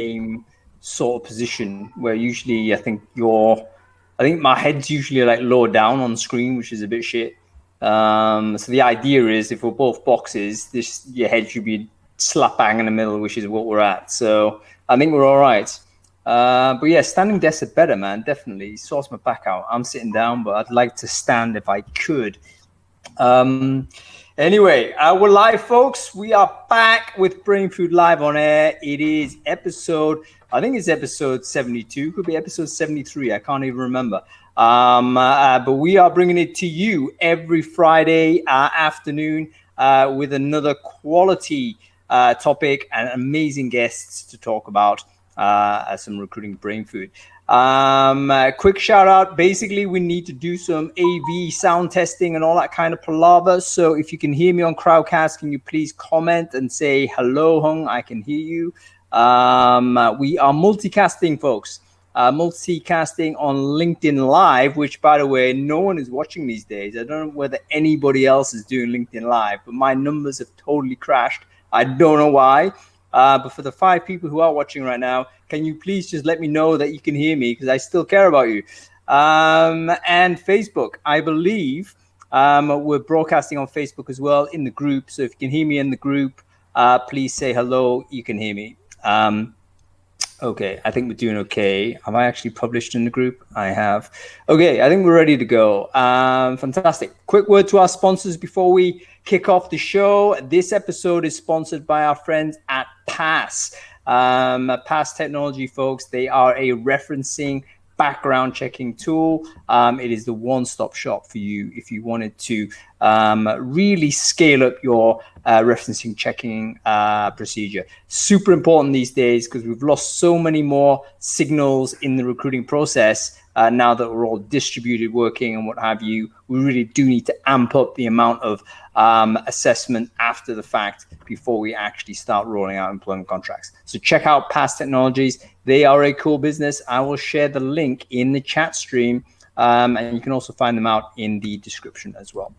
same sort of position where usually I think my head's usually like lower down on screen, which is a bit shit. So the idea is if we're both boxes, your head should be slap bang in the middle, which is what we're at. So I think we're all right. But yeah, standing desks are better, man. Definitely sorts my back out. I'm sitting down, but I'd like to stand if I could. Anyway, we're live, folks. We are back with Brainfood Live on Air. It is episode 72. Could be episode 73. I can't even remember. But we are bringing it to you every Friday afternoon with another quality topic and amazing guests to talk about some recruiting brain food. Quick shout out. Basically, we need to do some AV sound testing and all that kind of palaver. So if you can hear me on Crowdcast, can you please comment and say hello, Hung? I can hear you. We are multicasting, folks. Multicasting on LinkedIn Live, which, by the way, no one is watching these days. I don't know whether anybody else is doing LinkedIn Live, but my numbers have totally crashed. I don't know why. But for the 5 people who are watching right now, can you please just let me know that you can hear me, because I still care about you. And Facebook, I believe we're broadcasting on Facebook as well in the group. So if you can hear me in the group, please say hello. You can hear me. Okay, I think we're doing okay. Have I actually published in the group? I have. Okay, I think we're ready to go. Fantastic. Quick word to our sponsors before we kick off the show. This episode is sponsored by our friends at Pass. Pass Technology, folks. They are a referencing background checking tool. It is the one-stop shop for you if you wanted to really scale up your referencing checking procedure. Super important these days because we've lost so many more signals in the recruiting process now that we're all distributed working and what have you. We really do need to amp up the amount of assessment after the fact before we actually start rolling out employment contracts. So check out Pass Technologies. They are a cool business. I will share the link in the chat stream. And you can also find them out in the description as well.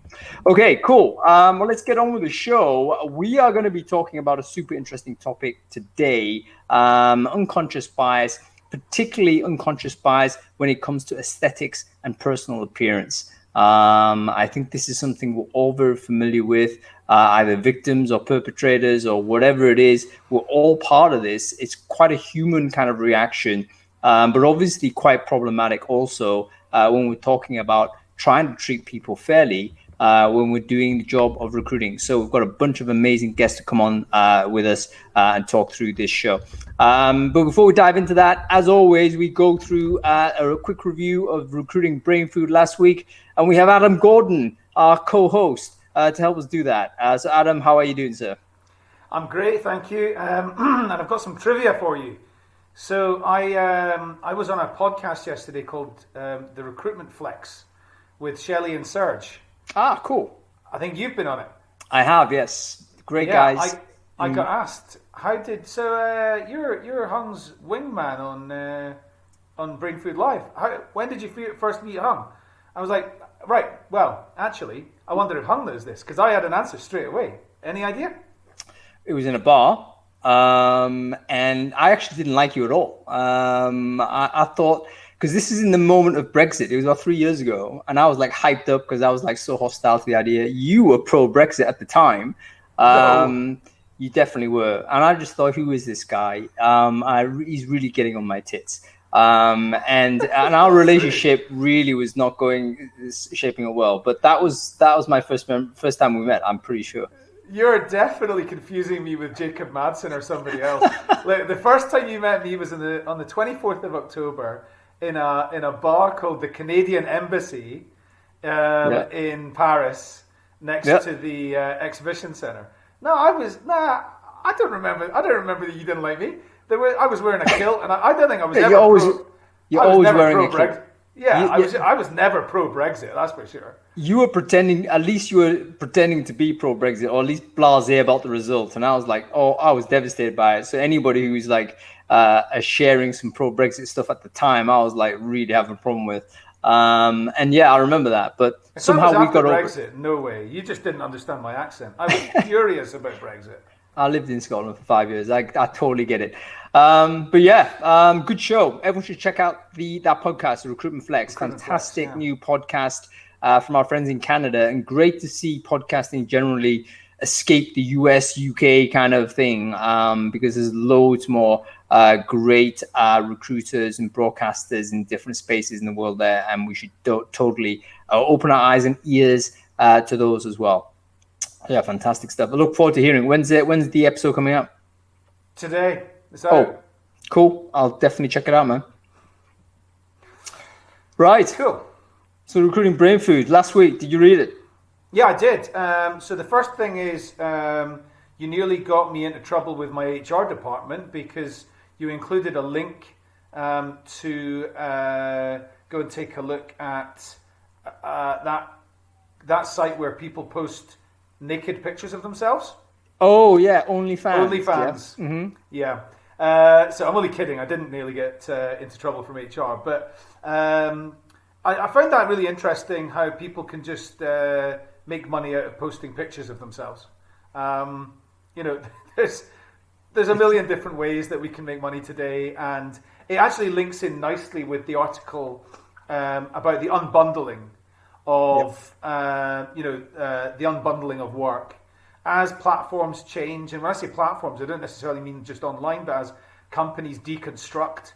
Okay, cool. Well, let's get on with the show. We are going to be talking about a super interesting topic today, unconscious bias, particularly unconscious bias when it comes to aesthetics and personal appearance. I think this is something we're all very familiar with, either victims or perpetrators or whatever it is. We're all part of this. It's quite a human kind of reaction, but obviously quite problematic also when we're talking about trying to treat people fairly when we're doing the job of recruiting. So we've got a bunch of amazing guests to come on with us and talk through this show. But before we dive into that, as always, we go through a quick review of recruiting brain food last week. And we have Adam Gordon, our co-host, to help us do that. So Adam, how are you doing, sir? I'm great, thank you. And I've got some trivia for you. So I was on a podcast yesterday called The Recruitment Flex with Shelley and Serge. Ah, cool. I think you've been on it. I have, yes. Great guys. I got asked, you're Hung's wingman on Brainfood Live. When did you first meet Hung? I was like, right, well, actually, I wondered if Hung knows this, because I had an answer straight away. Any idea? It was in a bar. And I actually didn't like you at all. I thought, because this is in the moment of Brexit, it was about 3 years ago, and I was like hyped up because I was like so hostile to the idea. You were pro-Brexit at the time. No. You definitely were. And I just thought, who is this guy? He's really getting on my tits. And our relationship really was not shaping up well. But that was my first time we met, I'm pretty sure. You're definitely confusing me with Jacob Madsen or somebody else. Like, the first time you met me was on the 24th of October in a bar called the Canadian Embassy in Paris, next to the exhibition center. I don't remember that you didn't like me. I was wearing a kilt, and I don't think I was ever wearing a kilt. Yeah, I was never pro-Brexit, that's for sure. You were pretending, at least you were pretending to be pro-Brexit, or at least blasé about the result. And I was like, I was devastated by it. So anybody who's like sharing some pro-Brexit stuff at the time, I was like really having a problem with. And yeah, I remember that. But somehow we got over Brexit. No way. You just didn't understand my accent. I was furious about Brexit. I lived in Scotland for 5 years. I totally get it. But yeah, good show. Everyone should check out that podcast, the Recruitment Flex. Fantastic new podcast from our friends in Canada, and great to see podcasting generally escape the US, UK kind of thing, because there's loads more great recruiters and broadcasters in different spaces in the world there, and we should totally open our eyes and ears to those as well. Yeah, fantastic stuff. I look forward to hearing. When's the episode coming up? Today. Oh, cool. I'll definitely check it out, man. Right. Cool. So recruiting brain food. Last week, did you read it? Yeah, I did. So the first thing is you nearly got me into trouble with my HR department because you included a link to go and take a look at that site where people post naked pictures of themselves. Oh yeah, OnlyFans. OnlyFans. Yeah. Mm-hmm. Yeah. So I'm only kidding. I didn't nearly get into trouble from HR, but I found that really interesting. How people can just make money out of posting pictures of themselves. There's a million different ways that we can make money today, and it actually links in nicely with the article about the unbundling of the unbundling of work as platforms change. And when I say platforms, I don't necessarily mean just online, but as companies deconstruct,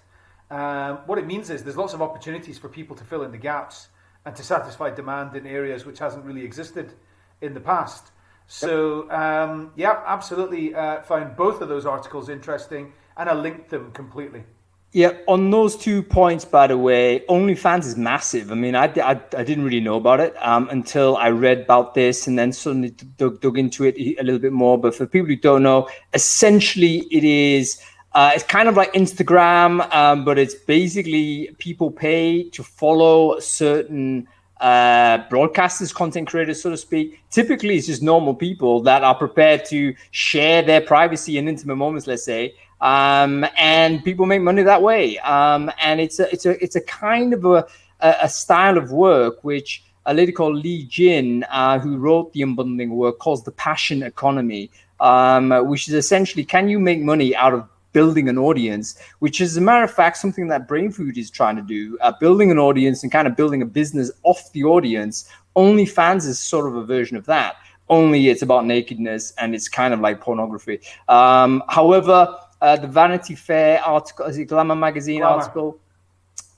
what it means is there's lots of opportunities for people to fill in the gaps and to satisfy demand in areas which hasn't really existed in the past. So absolutely found both of those articles interesting, and I linked them completely. Yeah, on those 2 points, by the way, OnlyFans is massive. I mean, I didn't really know about it until I read about this and then suddenly dug into it a little bit more. But for people who don't know, essentially it is, it's kind of like Instagram, but it's basically people pay to follow certain broadcasters, content creators, so to speak. Typically, it's just normal people that are prepared to share their privacy and intimate moments, let's say. And people make money that way. And it's a kind of a style of work which a lady called Lee Jin, who wrote the unbundling work, calls the passion economy, which is essentially, can you make money out of building an audience, which is, as a matter of fact, something that Brainfood is trying to do, building an audience and kind of building a business off the audience. OnlyFans is sort of a version of that, only it's about nakedness and it's kind of like pornography. However, the Vanity Fair article, is it Glamour magazine article,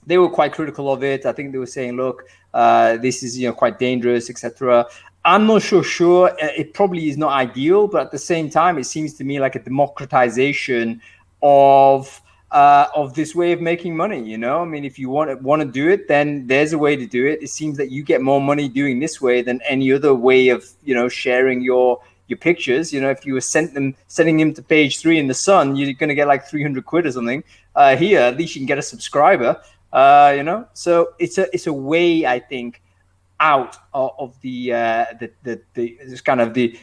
they were quite critical of it. I think they were saying, look, this is quite dangerous, etc. I'm not sure. It probably is not ideal, but at the same time, it seems to me like a democratization of this way of making money. I mean, if you want to do it, then there's a way to do it. It seems that you get more money doing this way than any other way of sharing your pictures. If you were sending them to page 3 in the Sun, you're going to get like 300 quid or something. Here, at least you can get a subscriber. So it's a way, I think, out of the this kind of the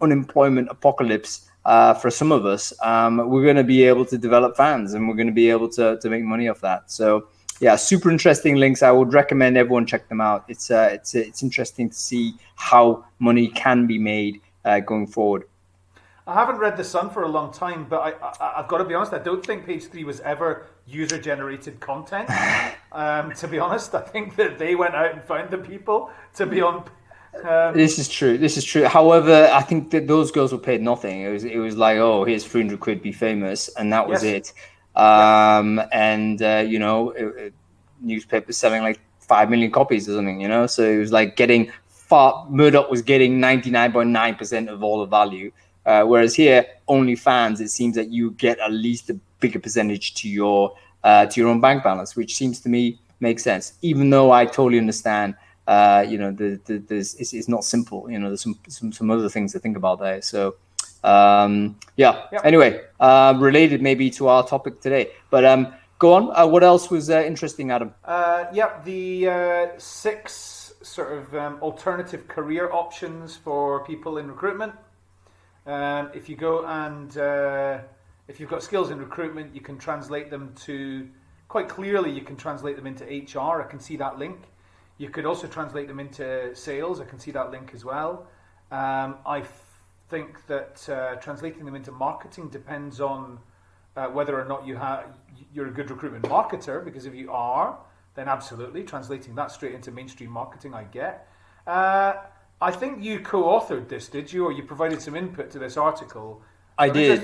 unemployment apocalypse. For some of us, we're going to be able to develop fans, and we're going to be able to make money off that. So yeah, super interesting links. I would recommend everyone check them out. It's interesting to see how money can be made going forward. I haven't read The Sun for a long time, but I've got to be honest, I don't think page 3 was ever user-generated content. To be honest, I think that they went out and found the people to be on. This is true. However, I think that those girls were paid nothing. It was like, oh, here's 300 quid, be famous, and that was it. Newspapers selling like 5 million copies or something, so it was like Murdoch was getting 99.9% of all the value, whereas here, OnlyFans, it seems that you get at least a bigger percentage to your own bank balance, which seems to me makes sense, even though I totally understand it's not simple. There's some other things to think about there. So anyway, related maybe to our topic today, but go on. What else was interesting, Adam? The 6 sort of alternative career options for people in recruitment. If you go and if you've got skills in recruitment, you can translate them to, quite clearly, you can translate them into HR. I can see that link. You could also translate them into sales. I can see that link as well. I think that translating them into marketing depends on whether or not you're a good recruitment marketer, because if you are, then absolutely translating that straight into mainstream marketing, I get. I think you co-authored this, did you? Or you provided some input to this article. I did.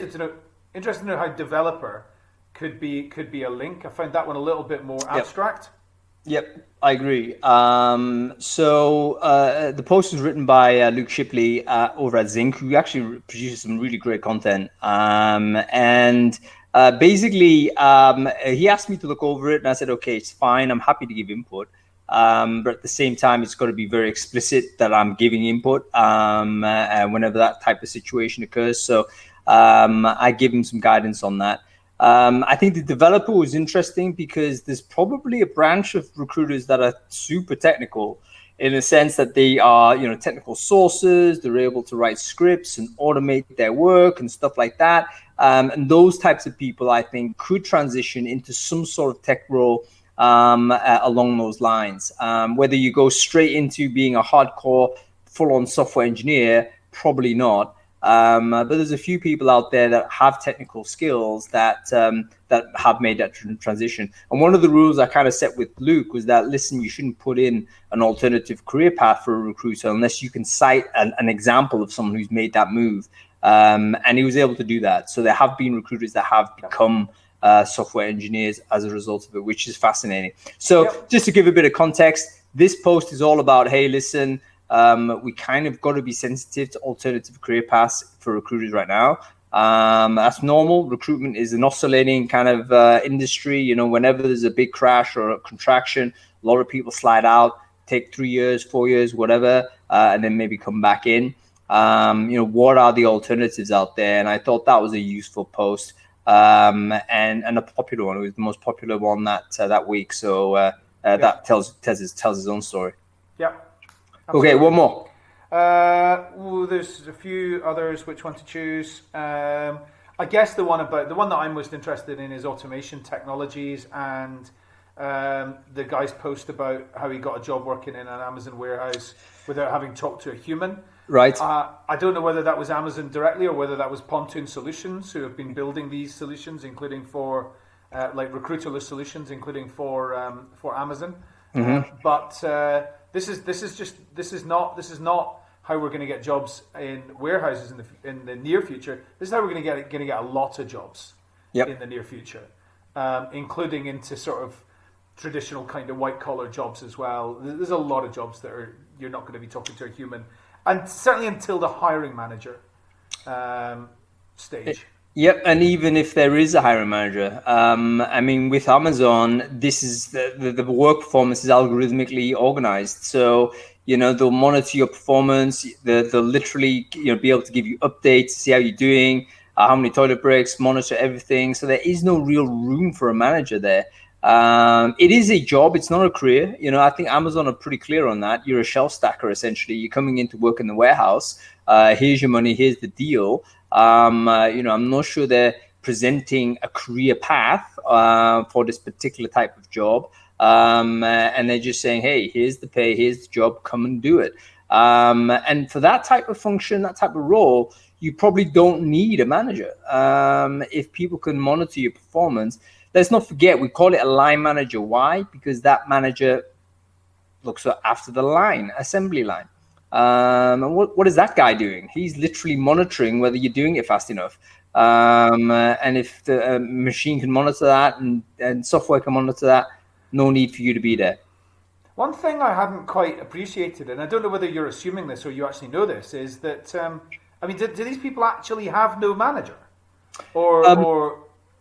Interested to know how developer could be a link. I found that one a little bit more abstract. Yep, I agree. So the post was written by Luke Shipley over at Zinc, who actually produces some really great content. Basically, he asked me to look over it, and I said, okay, it's fine. I'm happy to give input. But at the same time, it's got to be very explicit that I'm giving input whenever that type of situation occurs. So I give him some guidance on that. I think the developer was interesting because there's probably a branch of recruiters that are super technical in the sense that they are, technical sources. They're able to write scripts and automate their work and stuff like that. And those types of people, I think, could transition into some sort of tech role along those lines. Whether you go straight into being a hardcore, full-on software engineer, probably not. But there's a few people out there that have technical skills that have made that transition. And one of the rules I kind of set with Luke was that, listen, you shouldn't put in an alternative career path for a recruiter unless you can cite an example of someone who's made that move. And he was able to do that. So there have been recruiters that have become software engineers as a result of it, which is fascinating. So just to give a bit of context, this post is all about, hey, listen, we kind of got to be sensitive to alternative career paths for recruiters right now. That's normal. Recruitment is an oscillating kind of industry. Whenever there's a big crash or a contraction, a lot of people slide out, take 3 years, 4 years, whatever, and then maybe come back in. What are the alternatives out there? And I thought that was a useful post and a popular one. It was the most popular one that week. So that tells his own story. Yeah. Absolutely. Okay, one more. There's a few others. Which one to choose? I guess the one that I'm most interested in is automation technologies, and the guy's post about how he got a job working in an Amazon warehouse without having talked to a human. Right. I don't know whether that was Amazon directly or whether that was Pontoon Solutions, who have been building these solutions, including for like recruiterless solutions, including for Amazon. Mm-hmm. But this is not how we're going to get jobs in warehouses in the near future. This is how we're going to get a lot of jobs in the near future, including into sort of traditional kind of white collar jobs as well. There's a lot of jobs that you're not going to be talking to a human, and certainly until the hiring manager stage. Yep, and even if there is a hiring manager, with Amazon, this is the work performance is algorithmically organized. So, they'll monitor your performance. They'll literally, be able to give you updates, see how you're doing, how many toilet breaks, monitor everything. So there is no real room for a manager there. It is a job. It's not a career. I think Amazon are pretty clear on that. You're a shelf stacker, essentially. You're coming in to work in the warehouse. Here's your money. Here's the deal. I'm not sure they're presenting a career path for this particular type of job. And they're just saying, hey, here's the pay, here's the job, come and do it. And for that type of function, that type of role, you probably don't need a manager. If people can monitor your performance, let's not forget, we call it a line manager. Why? Because that manager looks after the line, assembly line. And what is that guy doing? He's literally monitoring whether you're doing it fast enough. And if the machine can monitor that and software can monitor that, no need for you to be there. One thing I hadn't quite appreciated, and I don't know whether you're assuming this or you actually know this, is that, do these people actually have no manager? Or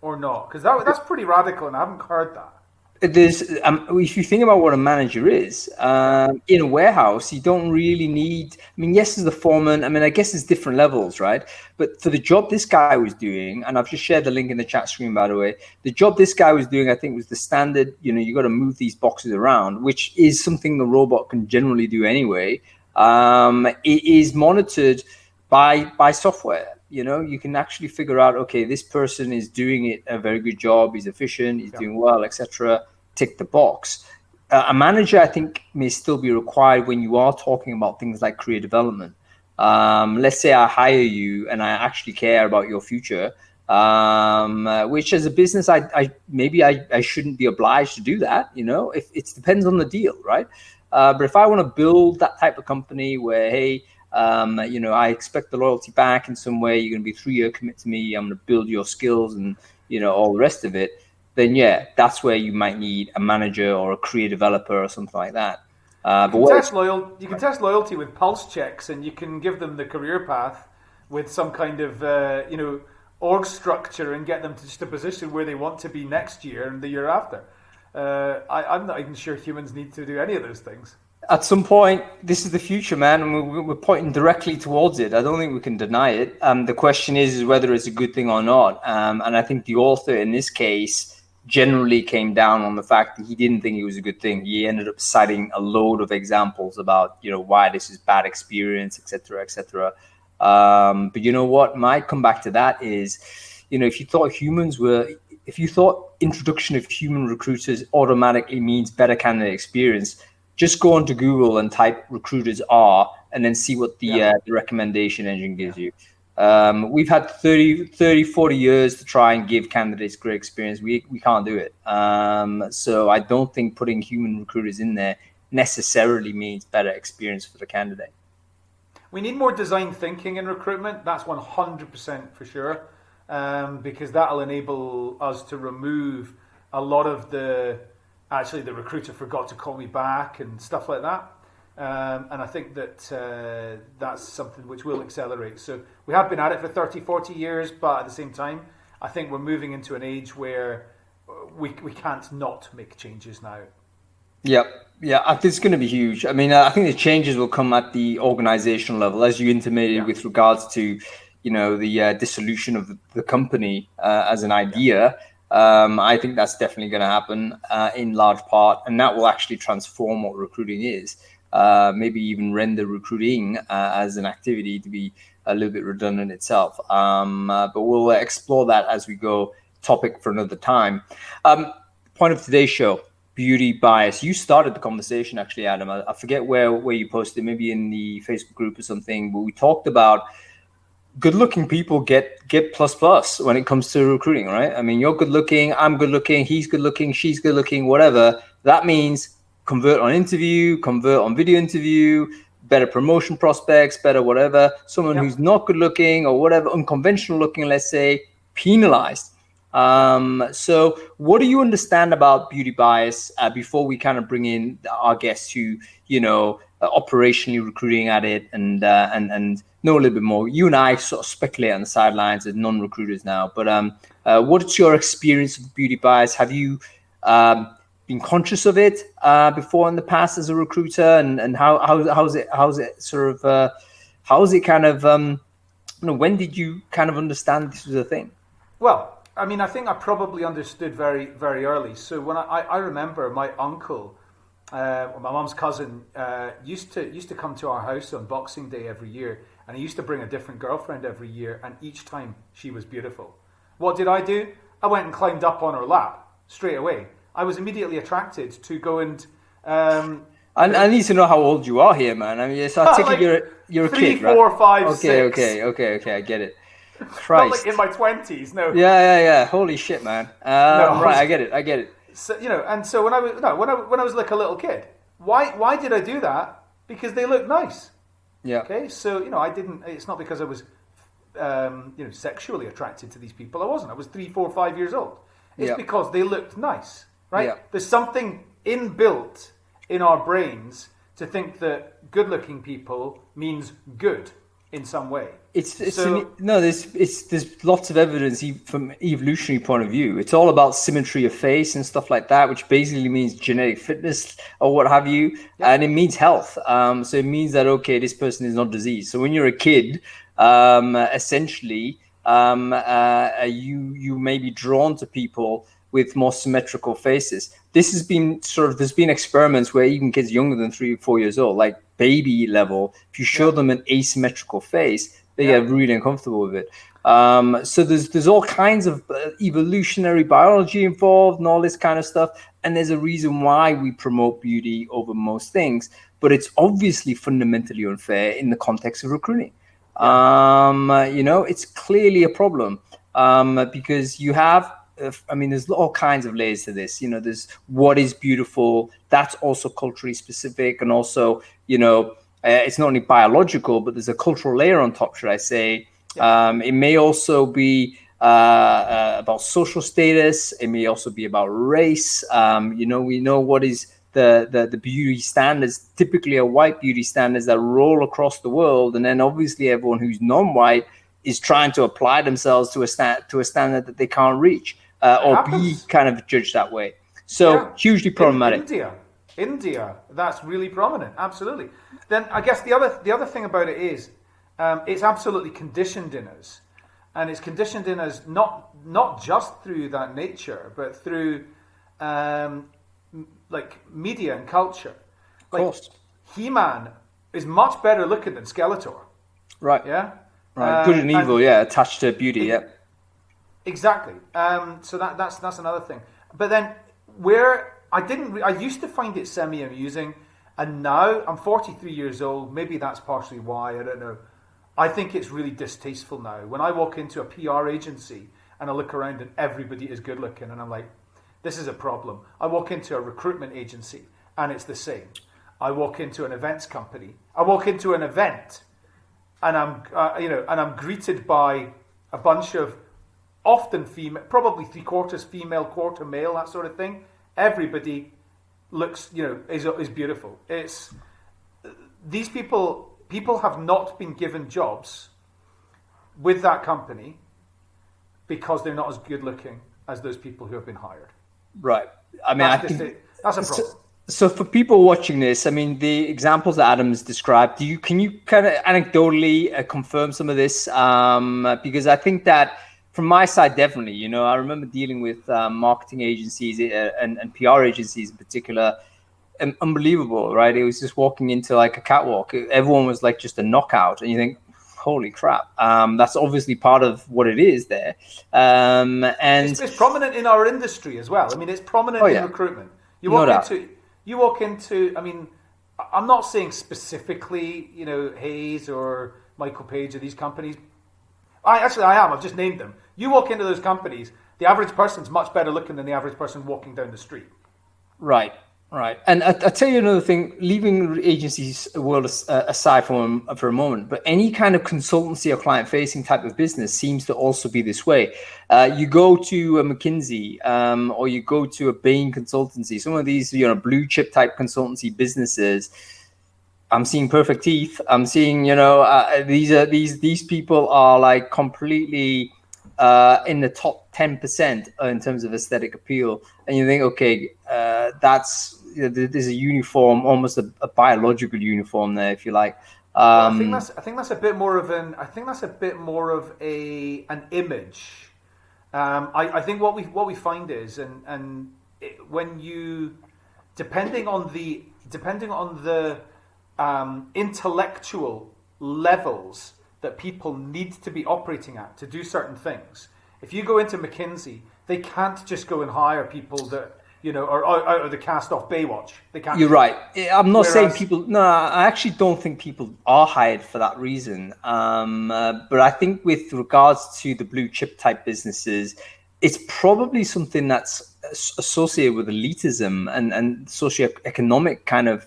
not? Because that's pretty radical, and I haven't heard that. There's if you think about what a manager is in a warehouse, you don't really need. Yes, there's the foreman. I guess there's different levels, right? But for the job this guy was doing, and I've just shared the link in the chat screen, by the way, the job this guy was doing, I think, was the standard. You got to move these boxes around, which is something the robot can generally do anyway. It is monitored by software. You can actually figure out, okay, this person is doing it a very good job. He's efficient. He's doing well, etc. Tick the box. A manager, I think, may still be required when you are talking about things like career development. Let's say I hire you and I actually care about your future, which as a business, I shouldn't be obliged to do that. If it depends on the deal, right? But if I want to build that type of company where, hey, I expect the loyalty back in some way, you're going to be 3-year commit to me, I'm going to build your skills and, all the rest of it, then yeah, that's where you might need a manager or a career developer or something like that. You can test loyalty with pulse checks, and you can give them the career path with some kind of org structure and get them to just a position where they want to be next year and the year after. I'm not even sure humans need to do any of those things. At some point, this is the future, man, and we're pointing directly towards it. I don't think we can deny it. The question is whether it's a good thing or not. And I think the author in this case generally came down on the fact that he didn't think it was a good thing. He ended up citing a load of examples about, why this is bad experience, et cetera, et cetera. But you know what might come back to that is, if you thought introduction of human recruiters automatically means better candidate experience, just go onto Google and type recruiters are, and then see what the recommendation engine gives you. We've had 30, 40 years to try and give candidates great experience. We can't do it. So I don't think putting human recruiters in there necessarily means better experience for the candidate. We need more design thinking in recruitment. That's 100% for sure, because that'll enable us to remove a lot of the recruiter forgot to call me back and stuff like that. And I think that that's something which will accelerate. So we have been at it for 30, 40 years, but at the same time, I think we're moving into an age where we can't not make changes now. Yeah, I think it's going to be huge. I mean, I think the changes will come at the organizational level, as you intimated with regards to, the dissolution of the company as an idea. I think that's definitely going to happen in large part, and that will actually transform what recruiting is. Maybe even render recruiting as an activity to be a little bit redundant itself. But we'll explore that as we go. Topic for another time. Point of today's show, beauty bias. You started the conversation, actually, Adam. I forget where you posted, maybe in the Facebook group or something, but we talked about good-looking people get plus when it comes to recruiting, right? I mean, you're good-looking, I'm good-looking, he's good-looking, she's good-looking, whatever. That means convert on interview, convert on video interview, better promotion prospects, better whatever. Someone who's not good looking or whatever, unconventional looking, let's say, penalized. So what do you understand about beauty bias before we kind of bring in our guests who, operationally recruiting at it and know a little bit more? You and I sort of speculate on the sidelines as non-recruiters now, but what's your experience of beauty bias? Have you been conscious of it before in the past as a recruiter, and how's it kind of when did you kind of understand this was a thing? Well, I mean, I think I probably understood very, very early. So when I remember my uncle, my mum's cousin, used to come to our house on Boxing Day every year, and he used to bring a different girlfriend every year, and each time she was beautiful. What did I do? I went and climbed up on her lap straight away. I was immediately attracted to go and. I need to know how old you are here, man. I mean, so I take it you're a 3, kid, 4, right? 5, okay, 6. Okay, I get it. Christ. Not like in my 20s, no. Yeah. Holy shit, man. No, right, I get it. So and so when I was like a little kid, why did I do that? Because they looked nice. Yeah. Okay, so I didn't. It's not because I was, sexually attracted to these people. I wasn't. I was 3, 4, 5 years old. It's because they looked nice, right? Yeah. There's something inbuilt in our brains to think that good-looking people means good in some way. There's lots of evidence from evolutionary point of view. It's all about symmetry of face and stuff like that, which basically means genetic fitness or what have you, and it means health. So it means that this person is not diseased. So when you're a kid, essentially, you may be drawn to people with more symmetrical faces. This has been there's been experiments where even kids younger than 3 or 4 years old, like baby level, if you show them an asymmetrical face, they get really uncomfortable with it. So there's all kinds of evolutionary biology involved and all this kind of stuff. And there's a reason why we promote beauty over most things. but it's obviously fundamentally unfair in the context of recruiting. It's clearly a problem because you have, there's all kinds of layers to this. There's what is beautiful. That's also culturally specific. And also, it's not only biological, but there's a cultural layer on top, should I say. It may also be about social status. It may also be about race. We know what is the beauty standards, typically are white beauty standards that roll across the world. And then obviously everyone who's non-white is trying to apply themselves to a standard that they can't reach or be kind of judged that way. So hugely problematic. India, that's really prominent. Absolutely. Then I guess the other thing about it is it's absolutely conditioned in us. And it's conditioned in us not just through that nature, but through like media and culture. Like, of course. He-Man is much better looking than Skeletor. Right. Yeah. Right. Good and evil, attached to beauty. Exactly. So that's another thing. But then I used to find it semi-amusing, and now I'm 43 years old. Maybe that's partially why, I don't know. I think it's really distasteful now. When I walk into a PR agency and I look around and everybody is good looking, and I'm like, this is a problem. I walk into a recruitment agency and it's the same. I walk into an events company. I walk into an event and I'm greeted by a bunch of often female, probably 3/4 female, 1/4 male, that sort of thing. Everybody looks, is beautiful. It's these people have not been given jobs with that company because they're not as good looking as those people who have been hired. Right. I think that's a problem. So for people watching this, the examples that Adam's described, can you kind of anecdotally confirm some of this? Because I think that from my side, definitely, I remember dealing with marketing agencies and PR agencies in particular. Unbelievable, right? It was just walking into like a catwalk. Everyone was like just a knockout, and you think, holy crap. That's obviously part of what it is there. And it's prominent in our industry as well. It's prominent in recruitment. You walk into, I'm not saying specifically, Hayes or Michael Page or these companies. I am. I've just named them. You walk into those companies, the average person's much better looking than the average person walking down the street. Right. And I tell you another thing, leaving agencies world aside for a moment, but any kind of consultancy or client-facing type of business seems to also be this way. You go to a McKinsey or you go to a Bain consultancy, some of these blue chip type consultancy businesses. I'm seeing perfect teeth. I'm seeing these people are like completely in the top 10% in terms of aesthetic appeal, and you think, okay, there's a uniform, almost a biological uniform there, if you like. I think that's a bit more of an image. I think what we find is, when you depending on the intellectual levels that people need to be operating at to do certain things. If you go into McKinsey, they can't just go and hire people that are out of the cast off Baywatch. They can't. You're right. I'm not saying people. No, I actually don't think people are hired for that reason. But I think with regards to the blue chip type businesses, it's probably something that's associated with elitism and socioeconomic kind of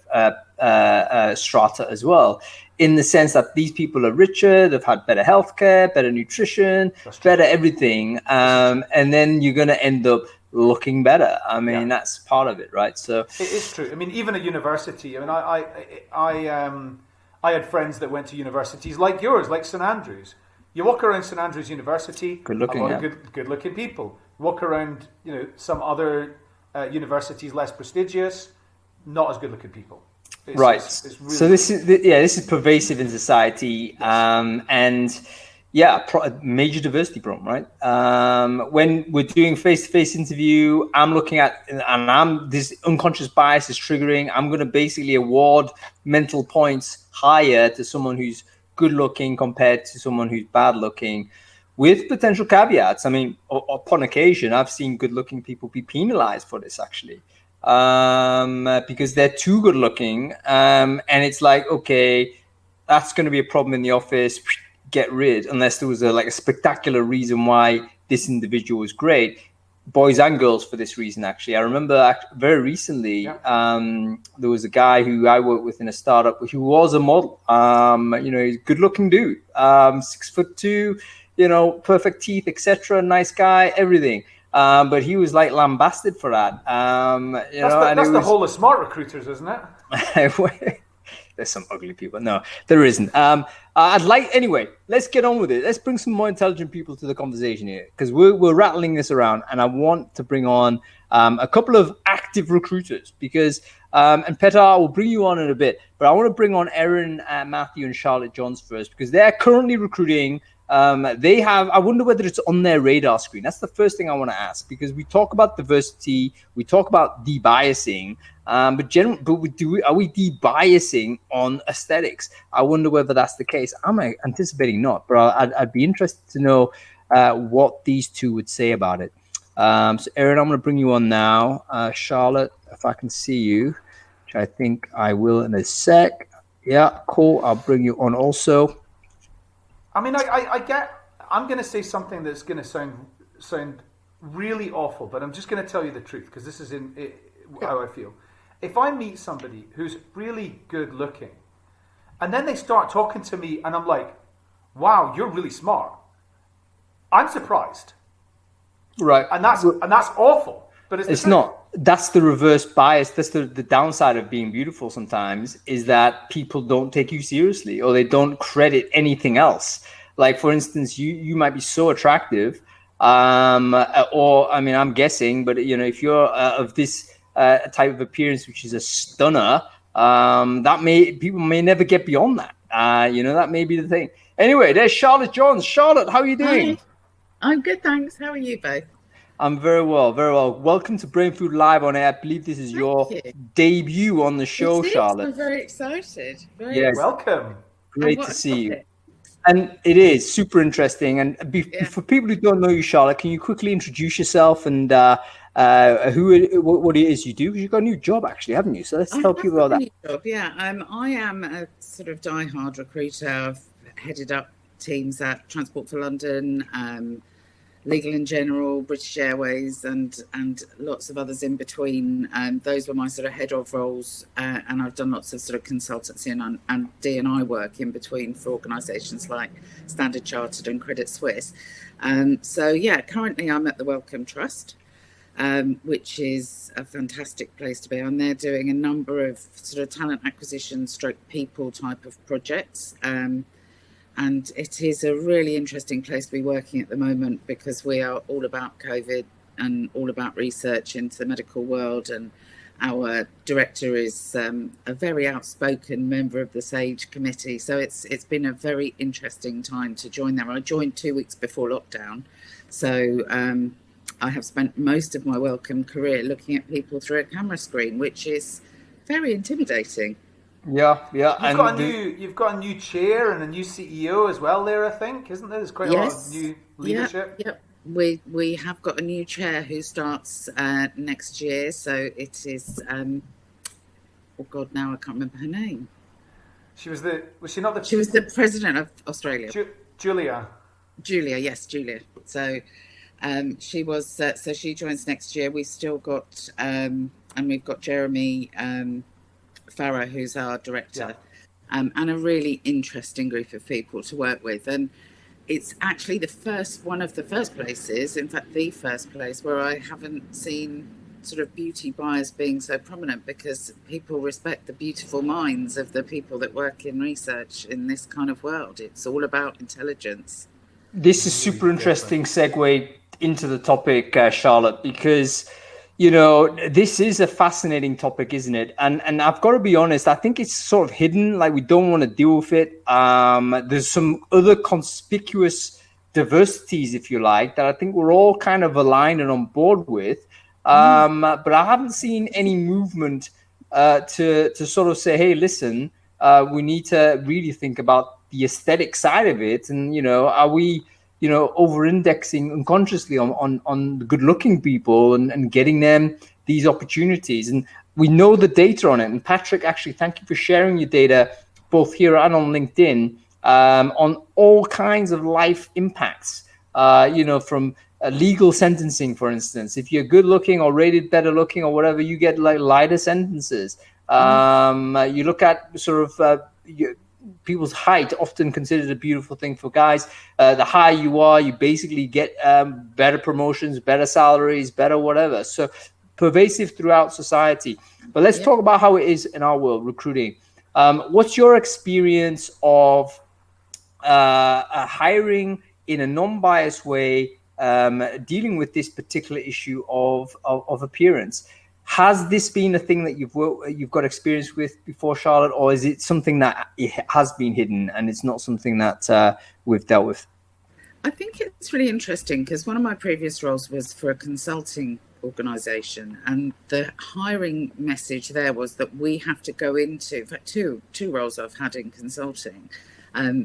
strata as well, in the sense that these people are richer, they've had better healthcare, better nutrition, better everything, and then you're going to end up looking better. That's part of it, right? So it is true. Even at university, I had friends that went to universities like yours, like St Andrews. You walk around St Andrews University, good-looking people. Walk around, some other universities less prestigious, not as good-looking people. It's really so this is pervasive in society, and major diversity problem, right? When we're doing face-to-face interview, I'm looking at, and this unconscious bias is triggering. I'm going to basically award mental points higher to someone who's good looking compared to someone who's bad looking, with potential caveats. Upon occasion, I've seen good looking people be penalized for this, actually. because they're too good looking. And it's like, okay, that's going to be a problem in the office. Get rid, unless there was a spectacular reason why this individual was great. Boys and girls for this reason, actually. I remember very recently, there was a guy who I worked with in a startup who was a model. He's a good-looking dude, 6'2", perfect teeth, etc. Nice guy, everything. But he was lambasted for that. That's the whole of smart recruiters, isn't it? There's some ugly people. No, there isn't. Anyway, let's get on with it. Let's bring some more intelligent people to the conversation here, because we're rattling this around, and I want to bring on a couple of active recruiters, because, and Petar, will bring you on in a bit, but I want to bring on Erin, Matthew, and Charlotte Johns first, because they're currently recruiting. They have, I wonder whether it's on their radar screen. That's the first thing I want to ask, because we talk about diversity, we talk about debiasing, are we debiasing on aesthetics? I wonder whether that's the case. I'm anticipating not, but I'd be interested to know what these two would say about it. So Erin, I'm going to bring you on now. Charlotte, if I can see you, which I think I will in a sec. Yeah, cool. I'll bring you on also. I mean, I'm going to say something that's going to sound really awful, but I'm just going to tell you the truth, because this is how I feel. If I meet somebody who's really good looking, and then they start talking to me, and I'm like, wow, you're really smart, I'm surprised. Right. And that's awful. But it's not. That's the reverse bias. That's the downside of being beautiful sometimes, is that people don't take you seriously, or they don't credit anything else. Like, for instance, you might be so attractive, or, I mean, I'm guessing, but, if you're of this type of appearance, which is a stunner, people may never get beyond that. That may be the thing. Anyway, there's Charlotte Johns. Charlotte, how are you doing? Hi. I'm good, thanks. How are you both? I'm very well, very well. Welcome to Brainfood Live On Air. I believe this is your debut on the show, Charlotte. I'm very excited. Welcome. Great to see you. And it is super interesting. And for people who don't know you, Charlotte, can you quickly introduce yourself and what it is you do? Because you've got a new job, actually, haven't you? So let's tell people about that. Job, yeah. I am a sort of diehard recruiter. I've headed up teams at Transport for London, Legal and General, British Airways, and lots of others in between. Those were my sort of head of roles, and I've done lots of sort of consultancy and D&I work in between for organisations like Standard Chartered and Credit Suisse. Currently I'm at the Wellcome Trust, which is a fantastic place to be on. They're doing a number of sort of talent acquisition / people type of projects. And it is a really interesting place to be working at the moment, because we are all about COVID and all about research into the medical world. And our director is a very outspoken member of the SAGE committee. So it's been a very interesting time to join there. I joined 2 weeks before lockdown. So I have spent most of my Wellcome career looking at people through a camera screen, which is very intimidating. Yeah. You've got a new chair and a new CEO as well there, I think, isn't there? There's quite a lot of new leadership. Yep. We have got a new chair who starts next year. So it is, oh God, now I can't remember her name. She was the president of Australia. Julia. Yes, Julia. So she was, so she joins next year. We've still got, and we've got Jeremy Farah, who's our director, and a really interesting group of people to work with. And it's actually one of the first places, in fact, the first place where I haven't seen sort of beauty bias being so prominent, because people respect the beautiful minds of the people that work in research in this kind of world. It's all about intelligence. This is super interesting segue into the topic, Charlotte, because this is a fascinating topic, isn't it? And I've got to be honest, I think it's sort of hidden, like we don't want to deal with it. There's some other conspicuous diversities, if you like, that I think we're all kind of aligned and on board with. But I haven't seen any movement to sort of say, hey, listen, we need to really think about the aesthetic side of it. And, are we over-indexing unconsciously on the good-looking people and getting them these opportunities. And we know the data on it. And Patrick, actually, thank you for sharing your data both here and on LinkedIn on all kinds of life impacts, from legal sentencing, for instance. If you're good looking or rated better looking or whatever, you get like lighter sentences. You look at sort of people's height, often considered a beautiful thing for guys. The higher you are, you basically get better promotions, better salaries, better whatever. So pervasive throughout society. But let's talk about how it is in our world, recruiting. What's your experience of hiring in a non-biased way, dealing with this particular issue of appearance? Has this been a thing that you've got experience with before, Charlotte, or is it something that it has been hidden and it's not something that we've dealt with? I think it's really interesting because one of my previous roles was for a consulting organization, and the hiring message there was that we have to go into, in fact, two roles I've had in consulting,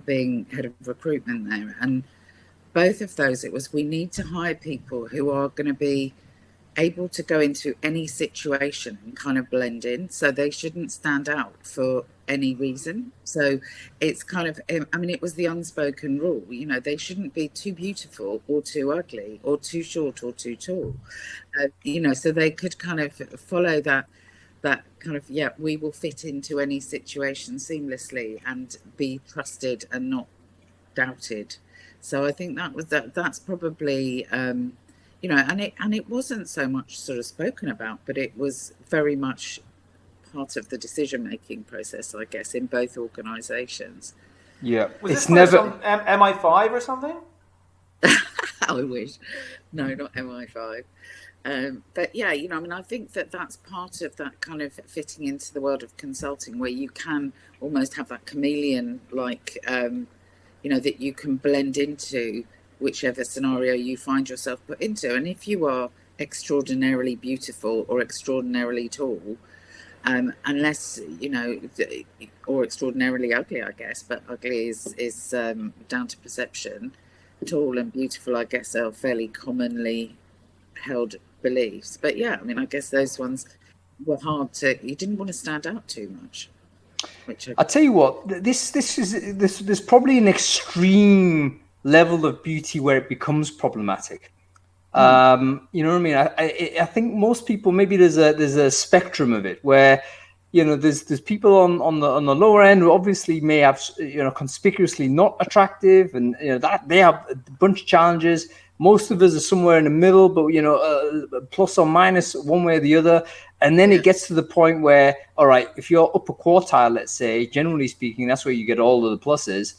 being head of recruitment there, and both of those, it was, we need to hire people who are going to be able to go into any situation and kind of blend in, so they shouldn't stand out for any reason. So it's kind of, I mean, it was the unspoken rule, they shouldn't be too beautiful or too ugly or too short or too tall, so they could kind of follow that kind of, we will fit into any situation seamlessly and be trusted and not doubted. So I think that's probably and it wasn't so much sort of spoken about, but it was very much part of the decision-making process, I guess, in both organisations. Yeah. Was this on MI5 or something? I wish. No, not MI5. But yeah, I think that's part of that kind of fitting into the world of consulting, where you can almost have that chameleon, like, that you can blend into whichever scenario you find yourself put into. And if you are extraordinarily beautiful or extraordinarily tall, unless, or extraordinarily ugly, I guess, but ugly is down to perception. Tall and beautiful, I guess, are fairly commonly held beliefs. But yeah, I guess those ones were you didn't want to stand out too much. I'll tell you what, there's probably an extreme level of beauty where it becomes problematic. You know what I mean? I think most people, maybe there's a spectrum of it where, there's people on the lower end who obviously may have, conspicuously not attractive, and that they have a bunch of challenges. Most of us are somewhere in the middle, but plus or minus one way or the other. And then it gets to the point where, all right, if you're upper quartile, let's say, generally speaking, that's where you get all of the pluses.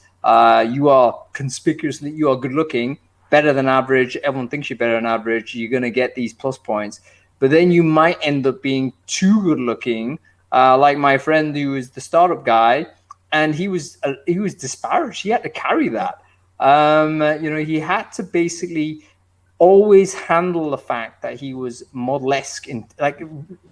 You are conspicuously, you are good looking, better than average. Everyone thinks you're better than average. You're going to get these plus points. But then you might end up being too good looking, like my friend who was the startup guy, and he was disparaged. He had to carry that. He had to basically always handle the fact that he was model-esque, like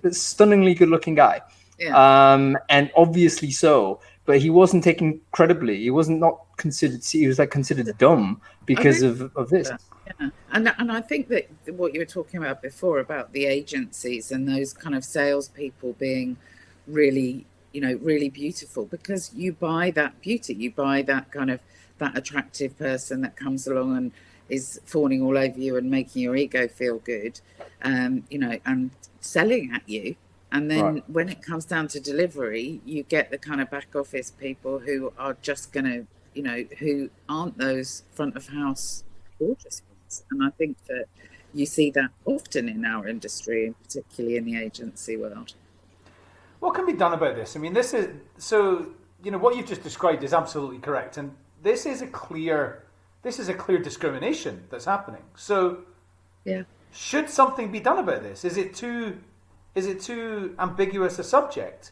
a stunningly good-looking guy, and obviously so. But he wasn't taken credibly. He wasn't not considered. He was considered dumb because of this. Yeah, and I think that what you were talking about before about the agencies and those kind of salespeople being really, really beautiful, because you buy that beauty, you buy that kind of that attractive person that comes along and is fawning all over you and making your ego feel good, and selling at you. And then when it comes down to delivery, you get the kind of back office people who are just going to, who aren't those front of house gorgeous ones. And I think that you see that often in our industry, and particularly in the agency world. What can be done about this? This is, so, what you've just described is absolutely correct. And this is a clear discrimination that's happening. So should something be done about this? Is it too ambiguous a subject?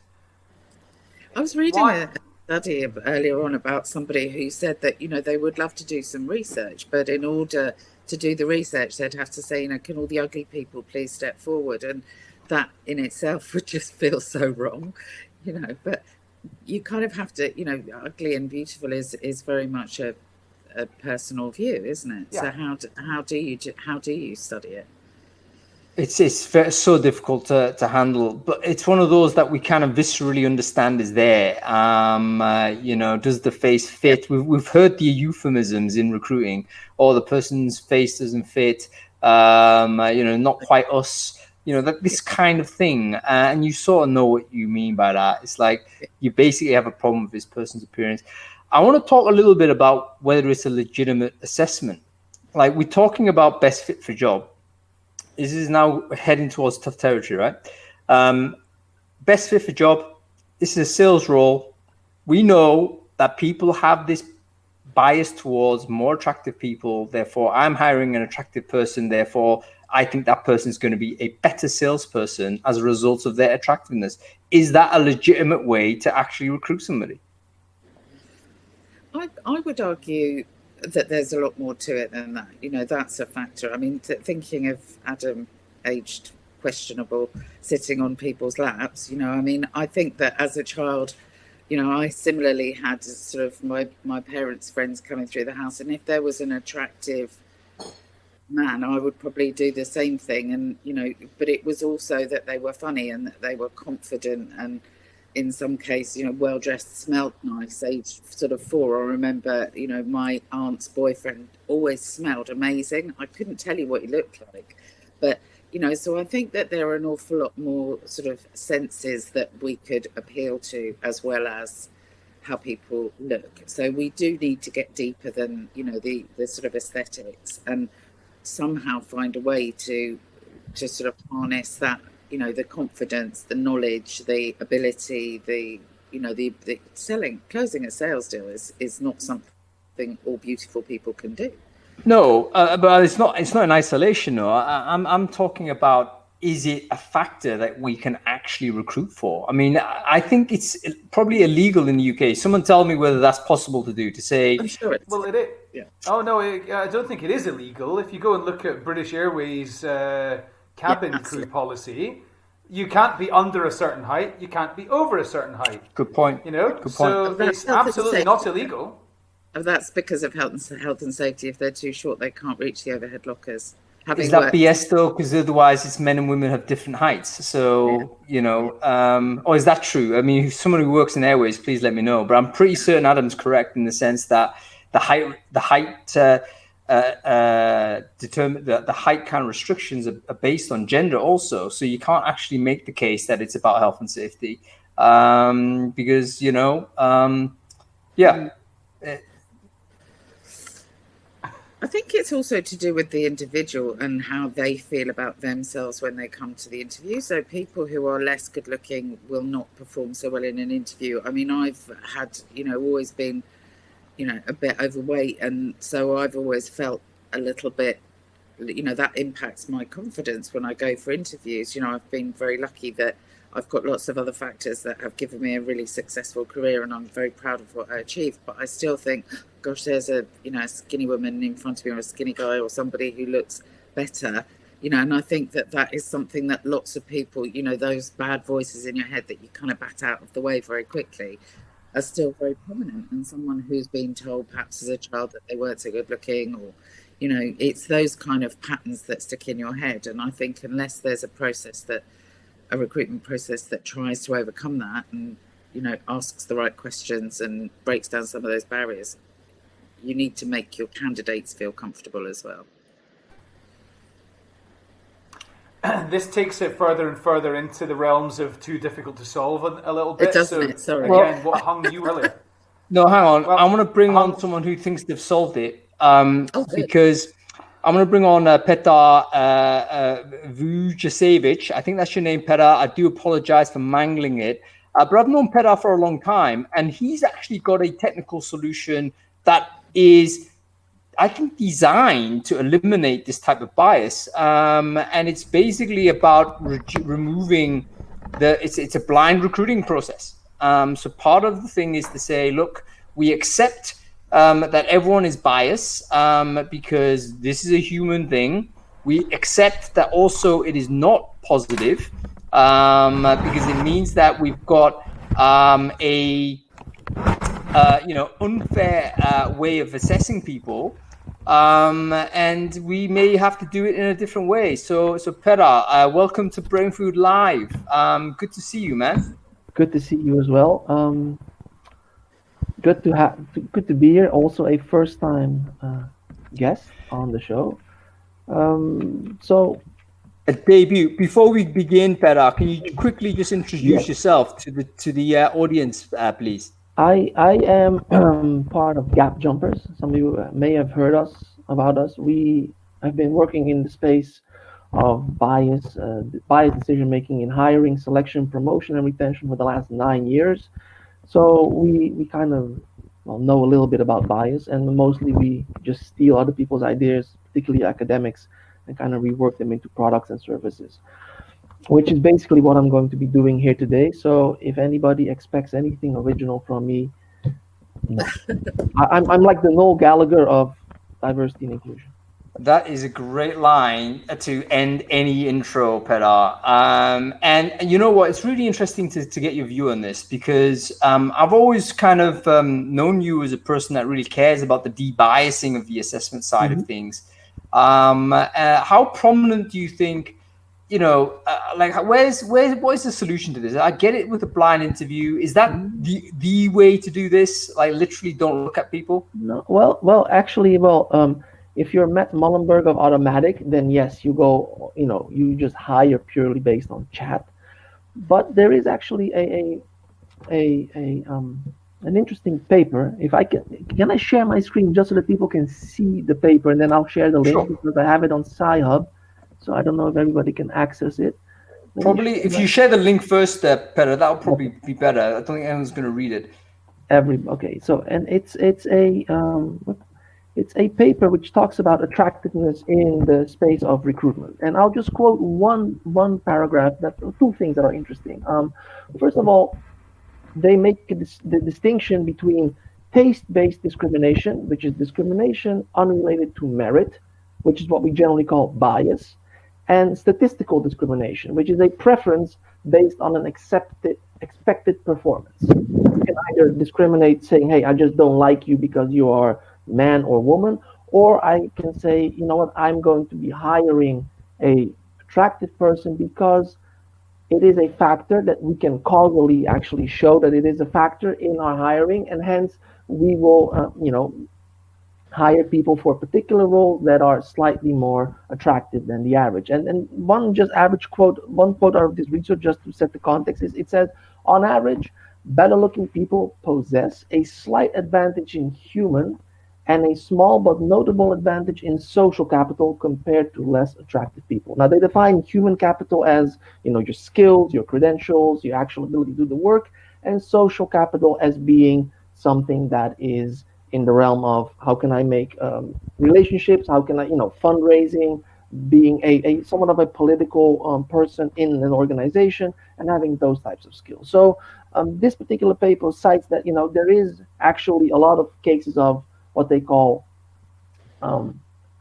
I was reading a study earlier on about somebody who said that, they would love to do some research, but in order to do the research, they'd have to say, can all the ugly people please step forward? And that in itself would just feel so wrong, but you kind of have to, ugly and beautiful is very much a personal view, isn't it? Yeah. So how do you study it? So difficult to handle, but it's one of those that we kind of viscerally understand is there. Does the face fit? We've heard the euphemisms in recruiting, or the person's face doesn't fit. Not quite us. This kind of thing, and you sort of know what you mean by that. It's like you basically have a problem with this person's appearance. I want to talk a little bit about whether it's a legitimate assessment. Like, we're talking about best fit for job. This is now heading towards tough territory, right? Best fit for job. This is a sales role. We know that people have this bias towards more attractive people. Therefore, I'm hiring an attractive person. Therefore, I think that person is going to be a better salesperson as a result of their attractiveness. Is that a legitimate way to actually recruit somebody? I would argue that there's a lot more to it than that. That's a factor. I mean, thinking of Adam, aged questionable, sitting on people's laps, I think that as a child, I similarly had sort of my parents' friends coming through the house, and if there was an attractive man, I would probably do the same thing. And, but it was also that they were funny and that they were confident, and in some case, well dressed, smelled nice. Age sort of 4, I remember, my aunt's boyfriend always smelled amazing. I couldn't tell you what he looked like, but so I think that there are an awful lot more sort of senses that we could appeal to, as well as how people look. So we do need to get deeper than the sort of aesthetics, and somehow find a way to sort of harness that. The confidence, the knowledge, the ability, the closing a sales deal is not something all beautiful people can do. No, but it's not in isolation. No, I'm talking about, is it a factor that we can actually recruit for? I mean, I think it's probably illegal in the UK. Someone tell me whether that's possible to do, to say. I'm sure it's. Well, it is. Yeah. Oh no, I don't think it is illegal. If you go and look at British Airways cabin crew policy, you can't be under a certain height, you can't be over a certain height. Good point. Good point. So it's absolutely not illegal. That's because of health and safety. If they're too short, they can't reach the overhead lockers. Is that BS though? Because otherwise, it's men and women have different heights. So or is that true? I mean, if someone who works in Airways, please let me know. But I'm pretty certain Adam's correct in the sense that the height determine the height kind of restrictions are based on gender also, so you can't actually make the case that it's about health and safety, because I think it's also to do with the individual and how they feel about themselves when they come to the interview. So people who are less good looking will not perform so well in an interview. I mean, I've had always been a bit overweight, and so I've always felt a little bit, that impacts my confidence when I go for interviews. I've been very lucky that I've got lots of other factors that have given me a really successful career, and I'm very proud of what I achieved. But I still think, gosh, there's a skinny woman in front of me, or a skinny guy, or somebody who looks better, and I think that is something that lots of people, those bad voices in your head that you kind of bat out of the way very quickly, are still very prominent. And someone who's been told perhaps as a child that they weren't so good looking, or it's those kind of patterns that stick in your head. And I think unless there's a recruitment process that tries to overcome that and asks the right questions and breaks down some of those barriers, you need to make your candidates feel comfortable as well. This takes it further and further into the realms of too difficult to solve a little bit. It doesn't. Sorry. Again, what hung you earlier? No, hang on. I want to bring on someone who thinks they've solved it, because I'm going to bring on Petar Vujasevic. I think that's your name, Petar. I do apologize for mangling it. But I've known Petar for a long time, and he's actually got a technical solution that is, I think, designed to eliminate this type of bias. And it's basically about removing it's a blind recruiting process. So part of the thing is to say, look, we accept that everyone is biased, because this is a human thing. We accept that also it is not positive, because it means that we've got unfair way of assessing people. and we may have to do it in a different way. So Pera, welcome to Brainfood Live. Good to see you, man. Good to see you as well. Good to be here. Also, a first-time guest on the show. So A debut. Before we begin, Pera, can you quickly just introduce yourself to the audience, please? I am part of Gap Jumpers. Some of you may have heard about us. I've been working in the space of bias decision making in hiring, selection, promotion, and retention for the last 9 years. So we kind of know a little bit about bias, and mostly we just steal other people's ideas, particularly academics, and kind of rework them into products and services, which is basically what I'm going to be doing here today. So if anybody expects anything original from me, no. I'm like the Noel Gallagher of diversity and inclusion. That is a great line to end any intro, Pera. And you know what? It's really interesting to get your view on this, because I've always kind of known you as a person that really cares about the de-biasing of the assessment side of things. How prominent do you think, what is the solution to this? I get it with a blind interview. Is that the way to do this? Like, literally don't look at people? No, actually, if you're Matt Mullenberg of Automatic, then yes, you go, you just hire purely based on chat. But there is actually an interesting paper. If I can I share my screen just so that people can see the paper, and then I'll share the link because I have it on Sci-Hub. So I don't know if everybody can access it. Probably, if you share the link first, Peter, that'll probably be better. I don't think anyone's going to read it. Okay. So, and it's a paper which talks about attractiveness in the space of recruitment. And I'll just quote one paragraph. Two things that are interesting. First of all, they make the distinction between taste-based discrimination, which is discrimination unrelated to merit, which is what we generally call bias, and statistical discrimination, which is a preference based on an expected performance. You can either discriminate saying, hey, I just don't like you because you are man or woman, or I can say, you know what, I'm going to be hiring a attractive person because it is a factor that we can causally actually show that it is a factor in our hiring, and hence we will, hire people for particular roles that are slightly more attractive than the average. And one quote out of this research, just to set the context, is it says, on average, better looking people possess a slight advantage in human and a small but notable advantage in social capital compared to less attractive people. Now, they define human capital as, your skills, your credentials, your actual ability to do the work, and social capital as being something that is in the realm of how can I make relationships, how can I, fundraising, being a somewhat of a political person in an organization, and having those types of skills. So this particular paper cites that, there is actually a lot of cases of what they call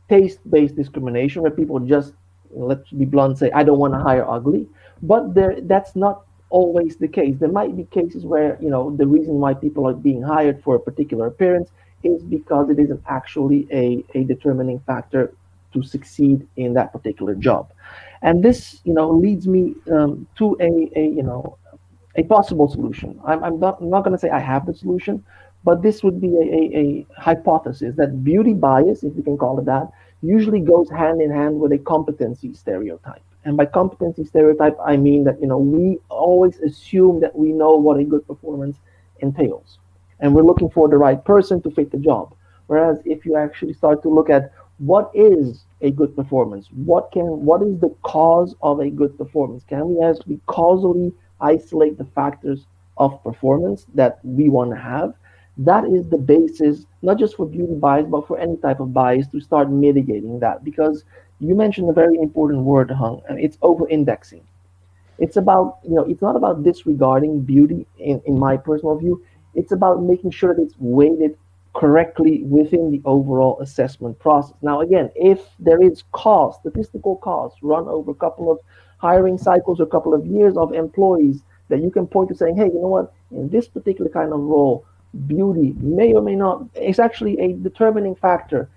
taste-based discrimination, where people just, let's be blunt, say, I don't want to hire ugly. But that's not always the case. There might be cases where, the reason why people are being hired for a particular appearance is because it isn't actually a determining factor to succeed in that particular job. And this, leads me to a possible solution. I'm not going to say I have the solution, but this would be a hypothesis that beauty bias, if we can call it that, usually goes hand in hand with a competency stereotype. And by competency stereotype, I mean that, we always assume that we know what a good performance entails. And we're looking for the right person to fit the job. Whereas if you actually start to look at what is a good performance, what is the cause of a good performance? Can we actually causally isolate the factors of performance that we want to have? That is the basis, not just for beauty bias, but for any type of bias, to start mitigating that. Because you mentioned a very important word, Hung, and it's over-indexing. It's about, it's not about disregarding beauty in my personal view. It's about making sure that it's weighted correctly within the overall assessment process. Now, again, if there is statistical cost run over a couple of hiring cycles or a couple of years of employees that you can point to saying, hey, you know what, in this particular kind of role, beauty may or may not, it's actually a determining factor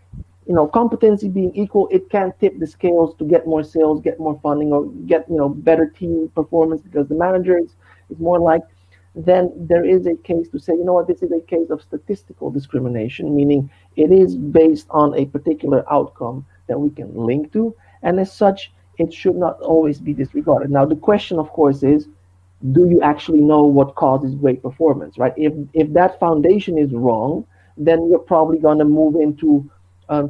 competency being equal, it can tip the scales to get more sales, get more funding, or get better team performance because the manager is more liked. Then there is a case to say, what, this is a case of statistical discrimination, meaning it is based on a particular outcome that we can link to, and as such, it should not always be disregarded. Now, the question, of course, is, do you actually know what causes great performance, right? If that foundation is wrong, then you're probably going to move into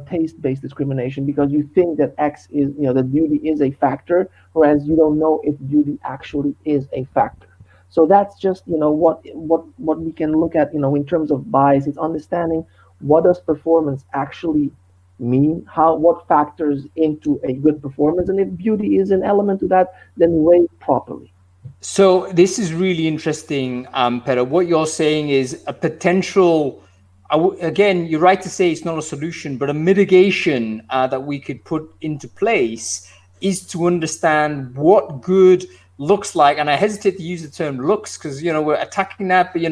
taste-based discrimination because you think that X is, that beauty is a factor, whereas you don't know if beauty actually is a factor. So that's just, what we can look at, in terms of bias. It's understanding what does performance actually mean, what factors into a good performance, and if beauty is an element to that, then weigh properly. So this is really interesting, Peter. What you're saying is a potential, again, you're right to say it's not a solution, but a mitigation that we could put into place is to understand what good looks like. And I hesitate to use the term looks because, we're attacking that, but,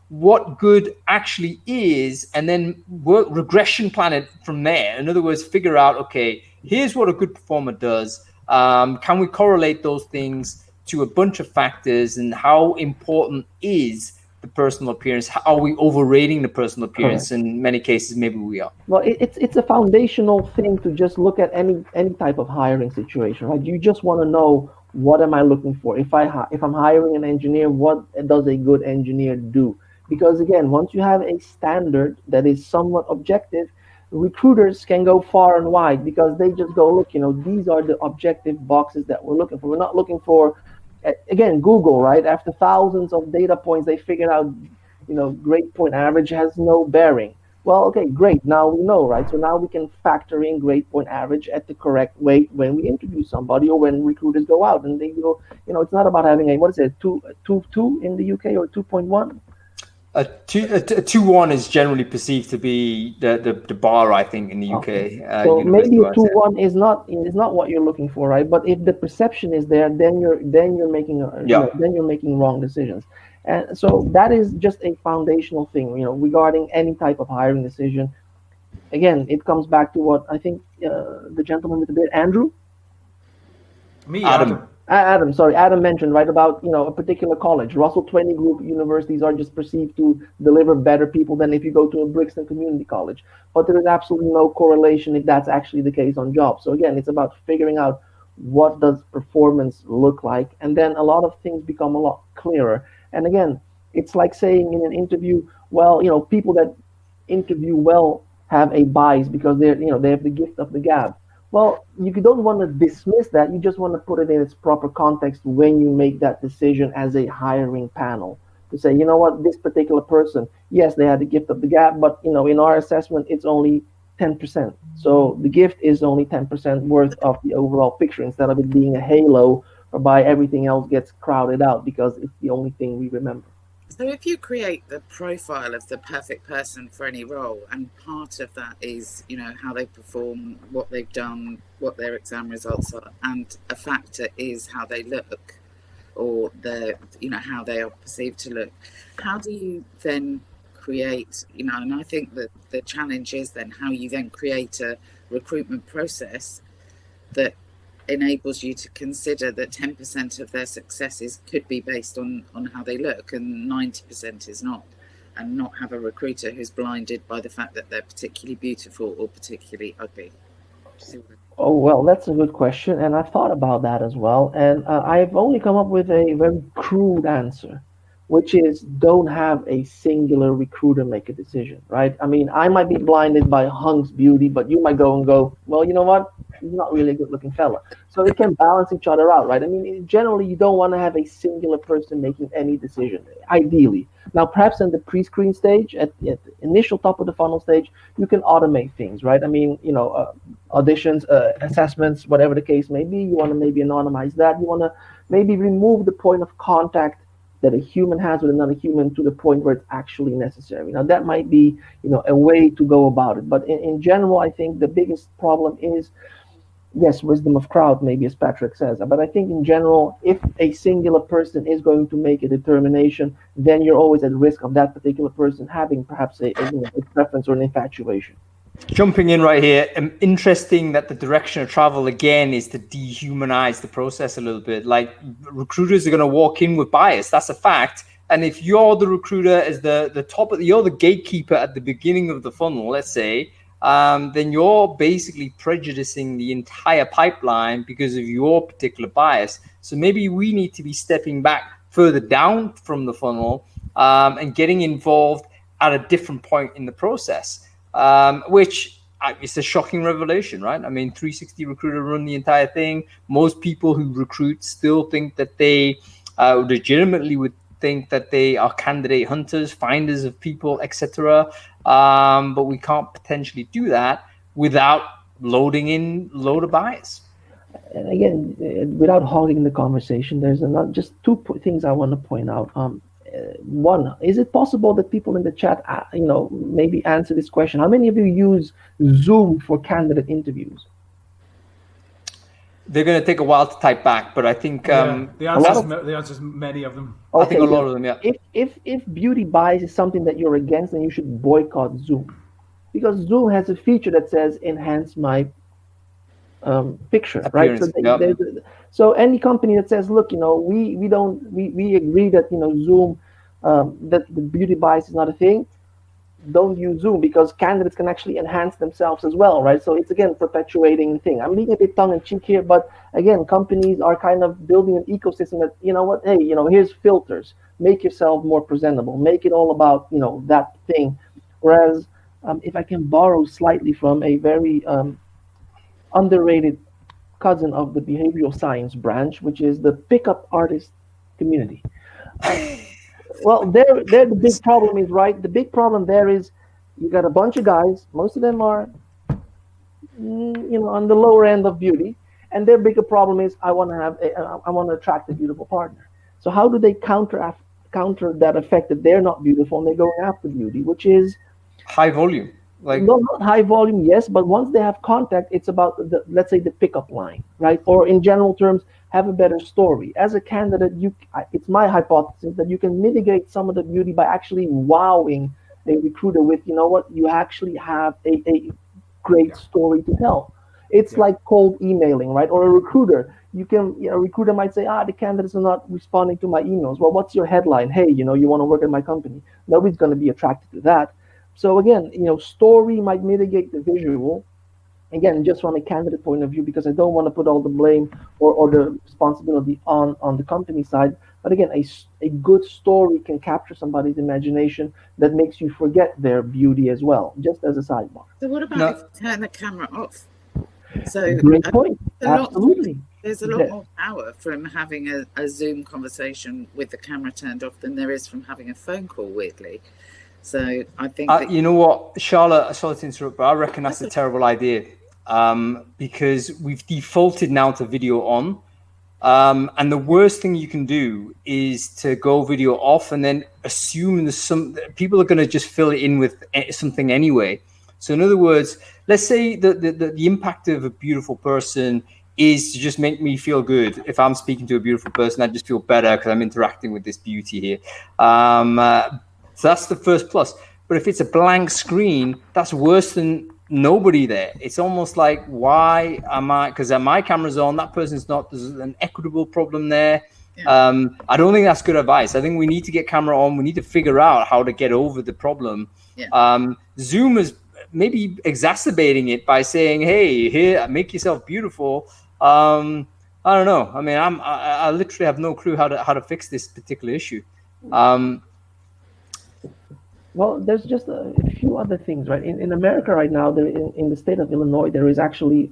what good actually is, and then work regression plan it from there. In other words, figure out, okay, here's what a good performer does. Can we correlate those things to a bunch of factors, and how important is the personal appearance? Are we overrating the personal appearance? Correct. In many cases, maybe we are. Well, it's a foundational thing to just look at any type of hiring situation, right? You just want to know, what am I looking for? If I'm hiring an engineer, what does a good engineer do? Because again, once you have a standard that is somewhat objective, recruiters can go far and wide because they just go, look, these are the objective boxes that we're looking for. We're not looking for, again, Google, right? After thousands of data points, they figured out, grade point average has no bearing. Well, okay, great. Now we know, right? So now we can factor in grade point average at the correct weight when we interview somebody or when recruiters go out and they go, it's not about having a, what is it, 2 in the UK or 2.1? A 2.1 is generally perceived to be the bar, I think, in the UK. Okay. So maybe a 2.1 is not what you're looking for, right? But if the perception is there, then you're making then you're making wrong decisions. And so that is just a foundational thing, regarding any type of hiring decision. Again, it comes back to what I think the gentleman with the beard, Andrew? Me, Adam. Adam mentioned, right, about, a particular college. Russell 20 group universities are just perceived to deliver better people than if you go to a Brixton community college. But there is absolutely no correlation if that's actually the case on jobs. So again, it's about figuring out what does performance look like. And then a lot of things become a lot clearer. And again, it's like saying in an interview, well, people that interview well have a bias because they have the gift of the gab. Well, you don't want to dismiss that. You just want to put it in its proper context when you make that decision as a hiring panel to say, what, this particular person, yes, they had the gift of the gab, but, in our assessment, it's only 10%. So the gift is only 10% worth of the overall picture instead of it being a halo whereby everything else gets crowded out because it's the only thing we remember. So if you create the profile of the perfect person for any role, and part of that is, how they perform, what they've done, what their exam results are, and a factor is how they look or how they are perceived to look, how do you then create, and I think that the challenge is then how you then create a recruitment process that enables you to consider that 10% of their successes could be based on how they look and 90% is not, and not have a recruiter who's blinded by the fact that they're particularly beautiful or particularly ugly. Oh, well, that's a good question, and I've thought about that as well, and I've only come up with a very crude answer, which is don't have a singular recruiter make a decision, right? I mean, I might be blinded by Hunk's beauty, but you might go, well, you know what? He's not really a good-looking fella. So they can balance each other out, right? I mean, generally, you don't want to have a singular person making any decision, ideally. Now, perhaps in the pre-screen stage, at the initial top of the funnel stage, you can automate things, right? I mean, auditions, assessments, whatever the case may be, you want to maybe anonymize that. You want to maybe remove the point of contact that a human has with another human to the point where it's actually necessary. Now, that might be, a way to go about it. But in general, I think the biggest problem is, yes, wisdom of crowd, maybe, as Patrick says. But I think in general, if a singular person is going to make a determination, then you're always at risk of that particular person having perhaps a preference or an infatuation. Jumping in right here, interesting that the direction of travel again is to dehumanize the process a little bit. Like recruiters are going to walk in with bias. That's a fact. And if you're the recruiter as the top of you're the gatekeeper at the beginning of the funnel, let's say, then you're basically prejudicing the entire pipeline because of your particular bias. So maybe we need to be stepping back further down from the funnel and getting involved at a different point in the process, which it's a shocking revelation, right? I mean, 360 Recruiter run the entire thing. Most people who recruit still think that they legitimately would think that they are candidate hunters, finders of people, etc. But we can't potentially do that without loading in load of bias. And again, without hogging the conversation, there's not just two things I want to point out. One, is it possible that people in the chat, maybe answer this question? How many of you use Zoom for candidate interviews? They're going to take a while to type back, but I think the answer is many of them. Okay, I think a lot of them, yeah. If beauty bias is something that you're against, then you should boycott Zoom, because Zoom has a feature that says enhance my picture, right? So any company that says, look, we agree that Zoom, that the beauty bias is not a thing, don't use Zoom, because candidates can actually enhance themselves as well, right? So it's again perpetuating the thing. I'm being a bit tongue in cheek here, but again, companies are kind of building an ecosystem that, hey, here's filters, make yourself more presentable, make it all about that thing. Whereas if I can borrow slightly from a very underrated cousin of the behavioral science branch, which is the pickup artist community. Well, there the big problem is, right? The big problem there is you got a bunch of guys. Most of them are, on the lower end of beauty, and their bigger problem is I want to attract a beautiful partner. So how do they counter that effect that they're not beautiful and they're going after beauty, which is high volume? No, not high volume, yes, but once they have contact, it's about let's say the pickup line, right? Or in general terms, have a better story. As a candidate, it's my hypothesis that you can mitigate some of the beauty by actually wowing a recruiter with, you actually have a great story to tell. It's like cold emailing, right? Or a recruiter. A recruiter might say, the candidates are not responding to my emails. Well, what's your headline? Hey, you want to work at my company. Nobody's going to be attracted to that. So again, story might mitigate the visual. Again, just from a candidate point of view, because I don't want to put all the blame or the responsibility on the company side. But again, a good story can capture somebody's imagination that makes you forget their beauty as well, just as a sidebar. So what about if you turn the camera off? So great point. Absolutely. There's a lot more power from having a Zoom conversation with the camera turned off than there is from having a phone call, weirdly. So I think you know what, Charlotte, sorry to interrupt, but I reckon that's a terrible idea, because we've defaulted now to video on, and the worst thing you can do is to go video off and then assume people are going to just fill it in with something anyway. So in other words, let's say the impact of a beautiful person is to just make me feel good. If I'm speaking to a beautiful person, I just feel better because I'm interacting with this beauty here. So that's the first plus. But if it's a blank screen, that's worse than nobody there. It's almost like, why am I? Because my camera's on, that person's not. There's an equitable problem there. Yeah. I don't think that's good advice. I think we need to get camera on. We need to figure out how to get over the problem. Yeah. Zoom is maybe exacerbating it by saying, "Hey, here, make yourself beautiful." I don't know. I mean, I literally have no clue how to fix this particular issue. Well, there's just a few other things, right? In America right now, in the state of Illinois, there is actually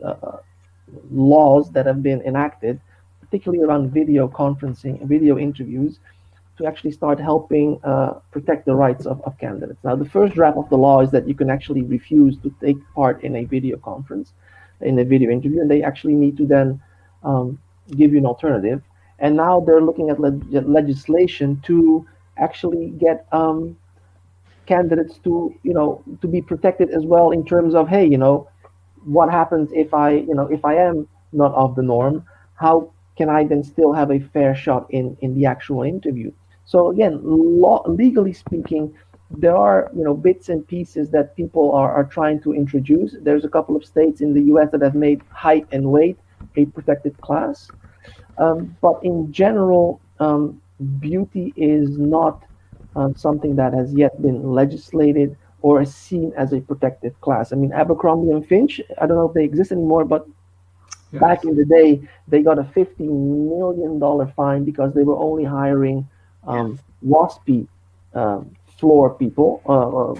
laws that have been enacted, particularly around video conferencing, video interviews, to actually start helping protect the rights of candidates. Now, the first draft of the law is that you can actually refuse to take part in a video conference, in a video interview, and they actually need to then give you an alternative. And now they're looking at legislation to actually get candidates to be protected as well, in terms of, hey, what happens if I am not of the norm? How can I then still have a fair shot in the actual interview? So again, legally speaking, there are, bits and pieces that people are trying to introduce. There's a couple of states in the US that have made height and weight a protected class. But in general, beauty is not something that has yet been legislated or is seen as a protected class. I mean, Abercrombie and Finch, I don't know if they exist anymore, but back in the day, they got a $50 million fine because they were only hiring WASPy floor people,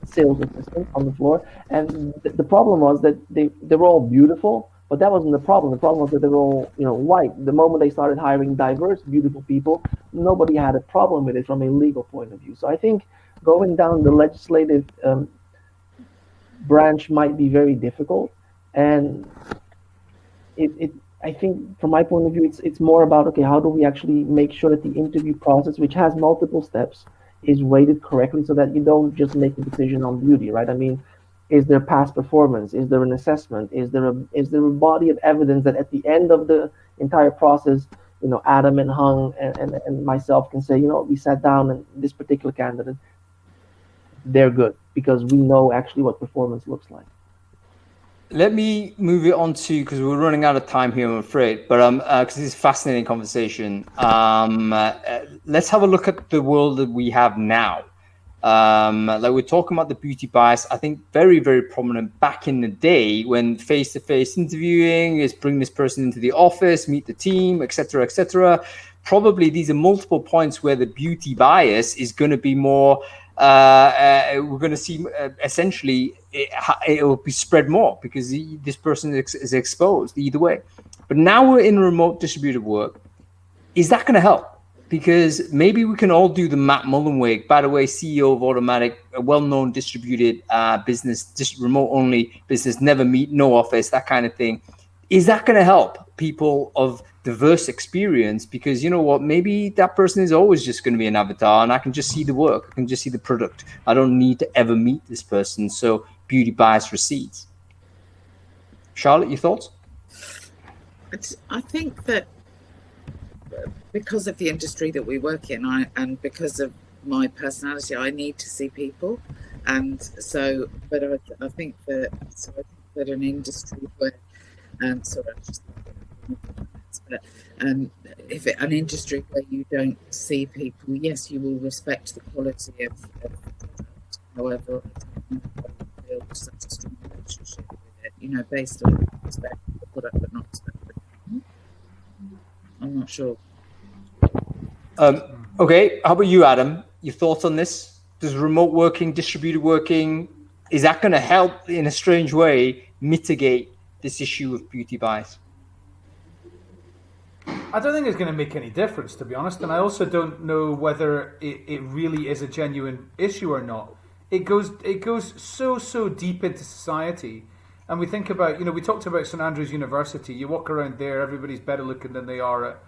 sales assistants on the floor. And the problem was that they were all beautiful, but that wasn't the problem. The problem was that they were all, white. The moment they started hiring diverse, beautiful people, nobody had a problem with it from a legal point of view. So I think going down the legislative branch might be very difficult. And I think from my point of view, it's more about, okay, how do we actually make sure that the interview process, which has multiple steps, is weighted correctly so that you don't just make a decision on beauty, right? I mean, is there past performance? Is there an assessment? Is there a body of evidence that at the end of the entire process, Adam and Hung and myself can say, we sat down and this particular candidate, they're good because we know actually what performance looks like. Let me move it on to, because we're running out of time here, I'm afraid, but because this is a fascinating conversation. Let's have a look at the world that we have now. Like we're talking about the beauty bias, I think very, very prominent back in the day when face-to-face interviewing is bring this person into the office, meet the team, etc., etc. Probably these are multiple points where the beauty bias is going to be more, we're going to see essentially it will be spread more because this person is exposed either way. But now we're in remote distributed work. Is that going to help? Because maybe we can all do the Matt Mullenweg, by the way, CEO of Automatic, a well-known distributed business, just remote-only business, never meet, no office, that kind of thing. Is that going to help people of diverse experience? Because you know what, maybe that person is always just going to be an avatar and I can just see the work, I can just see the product. I don't need to ever meet this person. So beauty bias recedes. Charlotte, your thoughts? I think that because of the industry that we work in, and because of my personality, I need to see people. And so, but I think that an industry where, an industry where you don't see people, yes, you will respect the quality of the product. However, I don't build such a strong relationship with it, based on respect for the product, but not respect for it. I'm not sure. Okay, how about you, Adam? Your thoughts on this? Does remote working, distributed working, is that going to help in a strange way mitigate this issue of beauty bias? I don't think it's going to make any difference, to be honest. And I also don't know whether it really is a genuine issue or not. It goes so deep into society. And we think about, we talked about St Andrews University. You walk around there, everybody's better looking than they are at,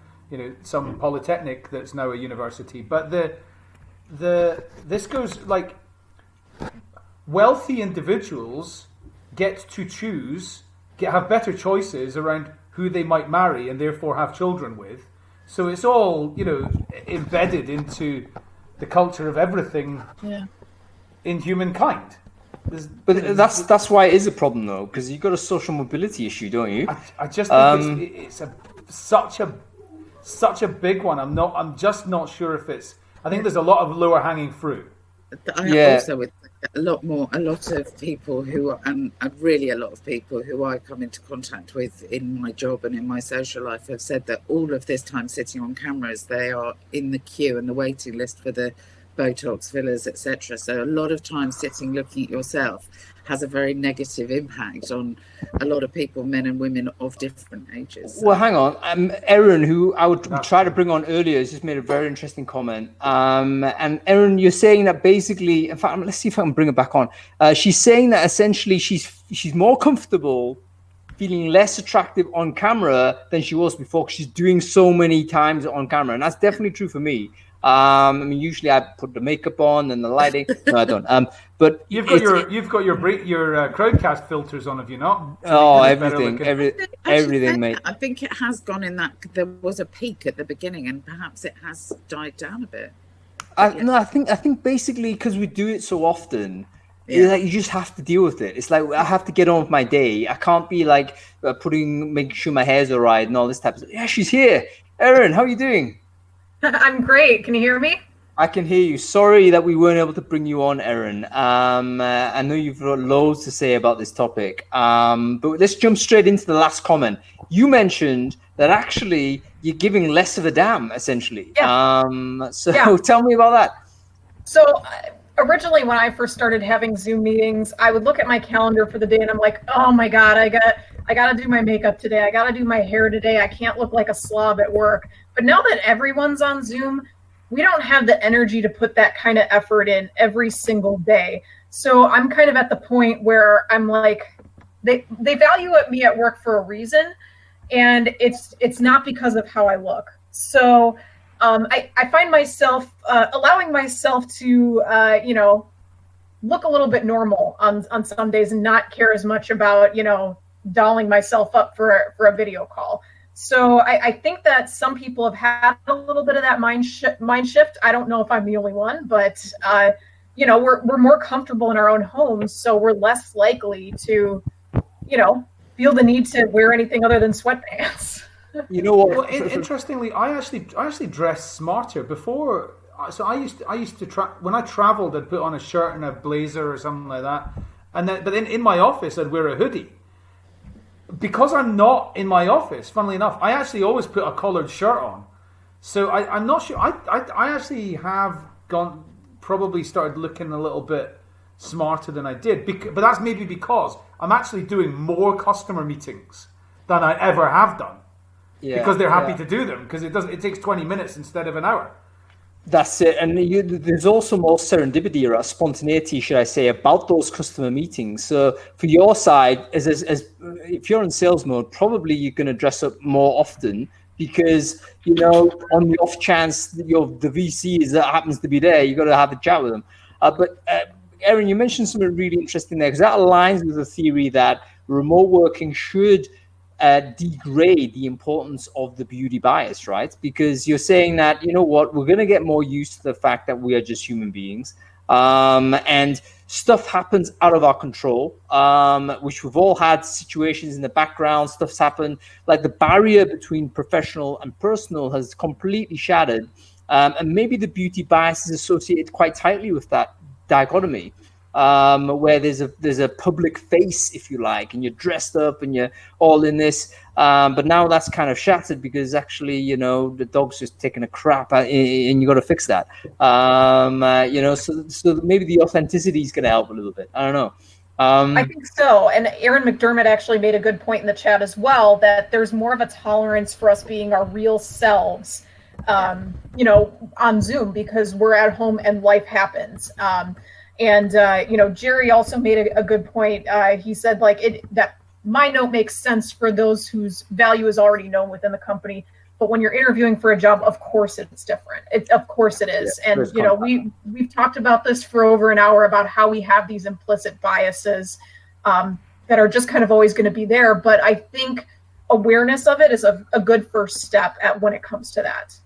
some polytechnic that's now a university. But this goes like wealthy individuals get to choose, have better choices around who they might marry and therefore have children with. So it's all, embedded into the culture of everything in humankind. But that's why it is a problem, though, because you've got a social mobility issue, don't you? I just think it's such a big one. I'm just not sure if it's. I think there's a lot of lower hanging fruit. Also with a lot of people who I come into contact with in my job and in my social life have said that all of this time sitting on cameras, they are in the queue and the waiting list for the Botox, fillers, etc. So a lot of time sitting looking at yourself has a very negative impact on a lot of people, men and women of different ages. Well, hang on. Erin, who I would try to bring on earlier, has just made a very interesting comment. And Erin, you're saying that basically, in fact, let's see if I can bring her back on. She's saying that essentially she's more comfortable feeling less attractive on camera than she was before because she's doing so many times on camera. And that's definitely true for me. Usually I put the makeup on and the lighting. No, I don't. But you've got your Crowdcast filters on, have you not? So everything, mate. I think it has gone in that there was a peak at the beginning, and perhaps it has died down a bit. I think basically because we do it so often, you just have to deal with it. It's like I have to get on with my day. I can't be like making sure my hair's all right and all this type of stuff. Yeah, she's here. Erin, how are you doing? I'm great. Can you hear me? I can hear you. Sorry that we weren't able to bring you on, Erin. I know you've got loads to say about this topic, but let's jump straight into the last comment. You mentioned that actually you're giving less of a damn, essentially. Yeah. Tell me about that. So originally when I first started having Zoom meetings, I would look at my calendar for the day and I'm like, oh my God, I gotta do my makeup today. I gotta do my hair today. I can't look like a slob at work. But now that everyone's on Zoom, we don't have the energy to put that kind of effort in every single day. So I'm kind of at the point where I'm like, they value me at work for a reason. And it's not because of how I look. So I find myself allowing myself to, look a little bit normal on some days and not care as much about, dolling myself up for a video call. So I think that some people have had a little bit of that mind shift. I don't know if I'm the only one, but, we're more comfortable in our own homes. So we're less likely to, feel the need to wear anything other than sweatpants. You know what? Well, interestingly, I actually dress smarter before. So I used to when I traveled, I'd put on a shirt and a blazer or something like that, but then in my office I'd wear a hoodie. Because I'm not in my office, funnily enough, I actually always put a collared shirt on. So I'm not sure. I actually have probably started looking a little bit smarter than I did. But that's maybe because I'm actually doing more customer meetings than I ever have done. Yeah, because they're happy to do them because it takes 20 minutes instead of an hour. That's it. And there's also more serendipity or spontaneity, should I say, about those customer meetings. So for your side, as if you're in sales mode, probably you're going to dress up more often because, on the off chance that the VC that happens to be there, you got to have a chat with them. But Erin, you mentioned something really interesting there because that aligns with the theory that remote working should degrade the importance of the beauty bias, right? Because you're saying that, we're going to get more used to the fact that we are just human beings. And stuff happens out of our control, which we've all had situations in the background. Stuff's happened. Like the barrier between professional and personal has completely shattered. And maybe the beauty bias is associated quite tightly with that dichotomy. Where there's a public face, if you like, and you're dressed up and you're all in this. But now that's kind of shattered because actually, the dog's just taking a crap and you got to fix that. So maybe the authenticity is going to help a little bit. I don't know. I think so. And Aaron McDermott actually made a good point in the chat as well, that there's more of a tolerance for us being our real selves, on Zoom because we're at home and life happens. And Jerry also made a good point. He said that my note makes sense for those whose value is already known within the company. But when you're interviewing for a job, of course it's different. Of course it is. Yeah, and we've talked about this for over an hour about how we have these implicit biases that are just kind of always going to be there. But I think awareness of it is a good first step when it comes to that.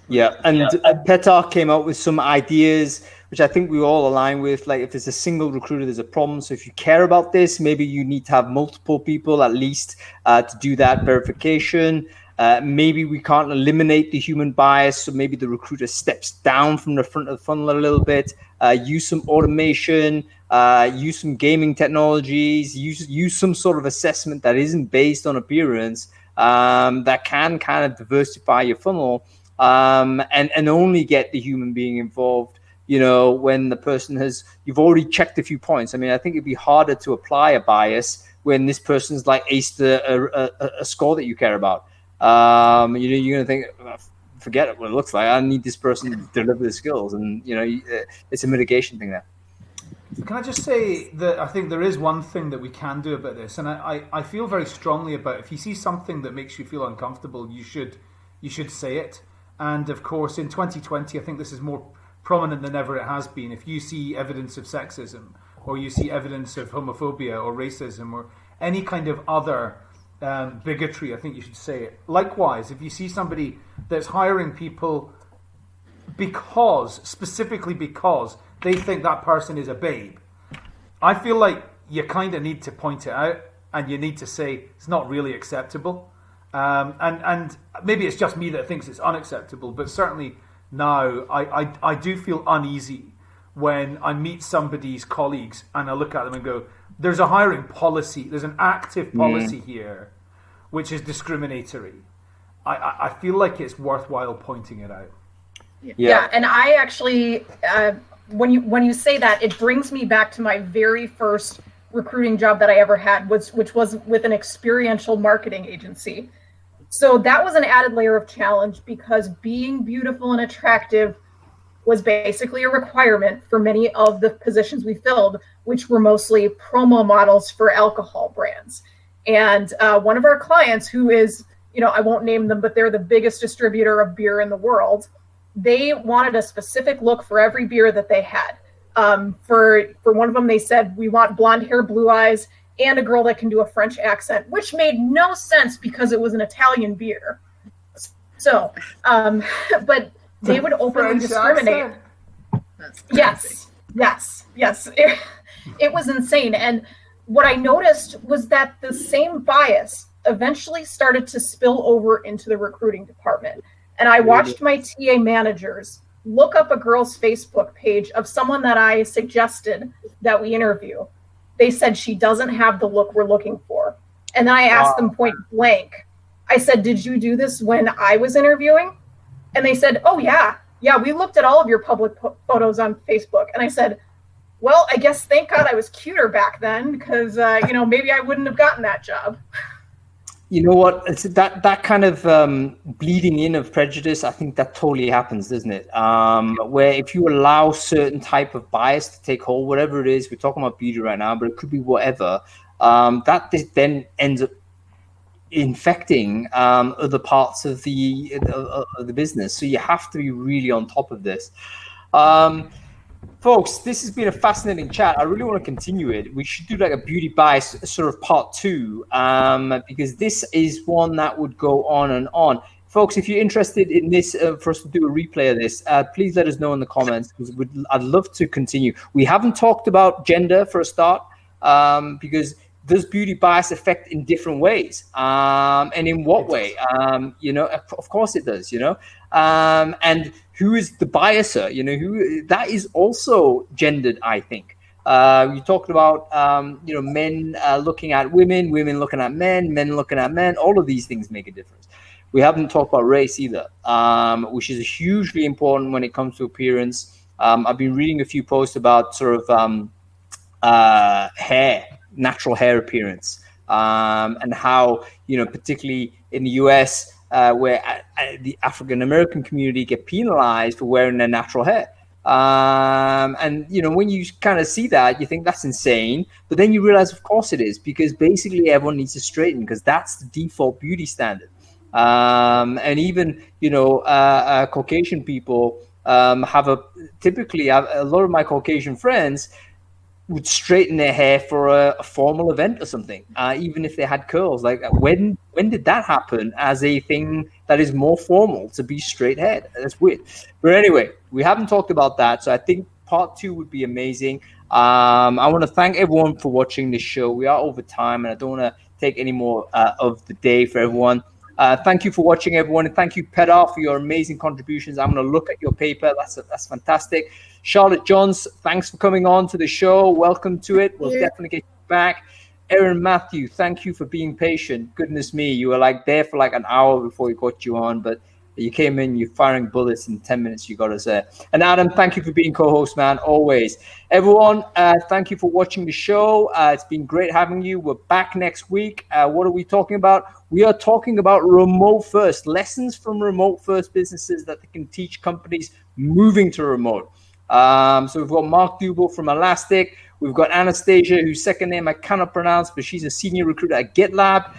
Yeah, and Petar came up with some ideas, which I think we all align with. Like if there's a single recruiter, there's a problem. So if you care about this, maybe you need to have multiple people at least to do that verification. Maybe we can't eliminate the human bias. So maybe the recruiter steps down from the front of the funnel a little bit, use some automation, use some gaming technologies, use some sort of assessment that isn't based on appearance, that can kind of diversify your funnel. And only get the human being involved, when the person you've already checked a few points. I mean, I think it'd be harder to apply a bias when this person's like aced a score that you care about. You're going to think, forget what it looks like. I need this person to deliver the skills. And, it's a mitigation thing there. Can I just say that I think there is one thing that we can do about this. And I feel very strongly about if you see something that makes you feel uncomfortable, you should say it. And of course, in 2020, I think this is more prominent than ever it has been. If you see evidence of sexism, or you see evidence of homophobia or racism, or any kind of other bigotry, I think you should say it. Likewise, if you see somebody that's hiring people specifically because they think that person is a babe. I feel like you kind of need to point it out, and you need to say it's not really acceptable. And maybe it's just me that thinks it's unacceptable, but certainly now I do feel uneasy when I meet somebody's colleagues and I look at them and go, there's a hiring policy, there's an active policy here which is discriminatory. I feel like it's worthwhile pointing it out. Yeah, and I actually, when you say that, it brings me back to my very first recruiting job that I ever had, which was with an experiential marketing agency. So that was an added layer of challenge because being beautiful and attractive was basically a requirement for many of the positions we filled, which were mostly promo models for alcohol brands. And one of our clients, who is, I won't name them, but they're the biggest distributor of beer in the world. They wanted a specific look for every beer that they had. For one of them, they said, we want blonde hair, blue eyes, and a girl that can do a French accent, which made no sense because it was an Italian beer. So, but they would openly discriminate. Yes. It was insane. And what I noticed was that the same bias eventually started to spill over into the recruiting department. And I watched my TA managers look up a girl's Facebook page of someone that I suggested that we interview. They said she doesn't have the look we're looking for. And then I asked them point blank. I said, did you do this when I was interviewing? And they said, oh, yeah, we looked at all of your public photos on Facebook. And I said, well, I guess thank God I was cuter back then because, maybe I wouldn't have gotten that job. You know what? It's that kind of bleeding in of prejudice. I think that totally happens, doesn't it? Where if you allow certain type of bias to take hold, whatever it is, we're talking about beauty right now, but it could be whatever. That then ends up infecting other parts of the business. So you have to be really on top of this. Folks, this has been a fascinating chat. I really want to continue it. We should do like a beauty bias sort of part 2, because this is one that would go on and on. Folks, if you're interested in this, for us to do a replay of this, please let us know in the comments, because I'd love to continue. We haven't talked about gender for a start, because does beauty bias affect in different ways? And in what way? Of course it does, and who is the biaser? Who that is also gendered, I think. You talked about, men looking at women, women looking at men looking at men. All of these things make a difference. We haven't talked about race either, which is hugely important when it comes to appearance. I've been reading a few posts about sort of hair, natural hair appearance, and how, particularly in the US, where the African American community get penalized for wearing their natural hair. And when you kind of see that, you think that's insane, but then you realize, of course it is, because basically everyone needs to straighten, because that's the default beauty standard. And even, Caucasian people typically a lot of my Caucasian friends would straighten their hair for a formal event or something, even if they had curls. Like, when did that happen as a thing that is more formal, to be straight haired? That's weird. But anyway, we haven't talked about that, so I think part 2 would be amazing. I want to thank everyone for watching this show. We are over time, and I don't want to take any more of the day for everyone. Thank you for watching, everyone, and thank you, Pedar, for your amazing contributions. I'm going to look at your paper. That's fantastic. Charlotte Johns, thanks for coming on to the show. Welcome to it. We'll definitely get you back. Erin Matthew, thank you for being patient. Goodness me, you were there for an hour before we got you on, but you came in, you're firing bullets in 10 minutes. You got us there. And Adam, thank you for being co-host, man, always. Everyone, thank you for watching the show. It's been great having you. We're back next week. What are we talking about? We are talking about remote first, lessons from remote first businesses that they can teach companies moving to remote. So we've got Mark Dubel from Elastic. We've got Anastasia, whose second name I cannot pronounce, but she's a senior recruiter at GitLab.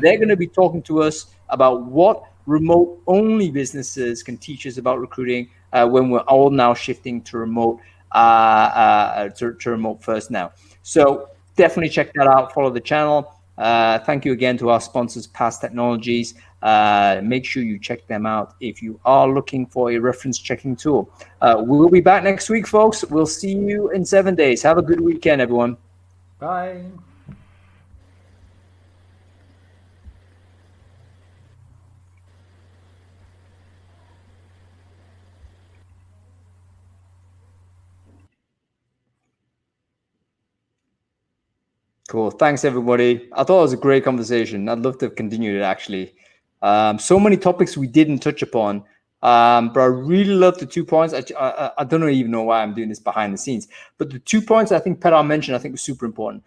They're going to be talking to us about what remote-only businesses can teach us about recruiting when we're all now shifting to remote to remote first now. So definitely check that out. Follow the channel. Thank you again to our sponsors, Past Technologies. Make sure you check them out if you are looking for a reference checking tool. We'll be back next week, folks. We'll see you in 7 days. Have a good weekend, everyone. Bye. Cool. Thanks, everybody. I thought it was a great conversation. I'd love to have continued it, actually. So many topics we didn't touch upon, but I really love the 2 points. I don't even know why I'm doing this behind the scenes, but the 2 points I think Petar mentioned, I think was super important.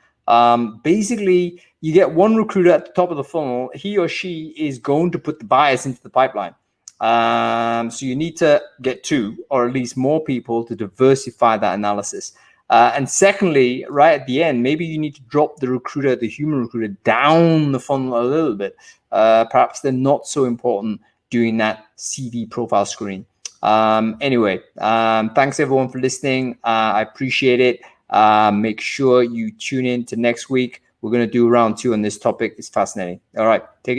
Basically, you get one recruiter at the top of the funnel. He or she is going to put the buyers into the pipeline. So you need to get 2 or at least more people to diversify that analysis. And secondly, right at the end, maybe you need to drop the human recruiter down the funnel a little bit. Perhaps they're not so important doing that CV profile screen. Anyway, thanks everyone for listening. I appreciate it. Make sure you tune in to next week. We're going to do round 2 on this topic. It's fascinating. All right, take it easy.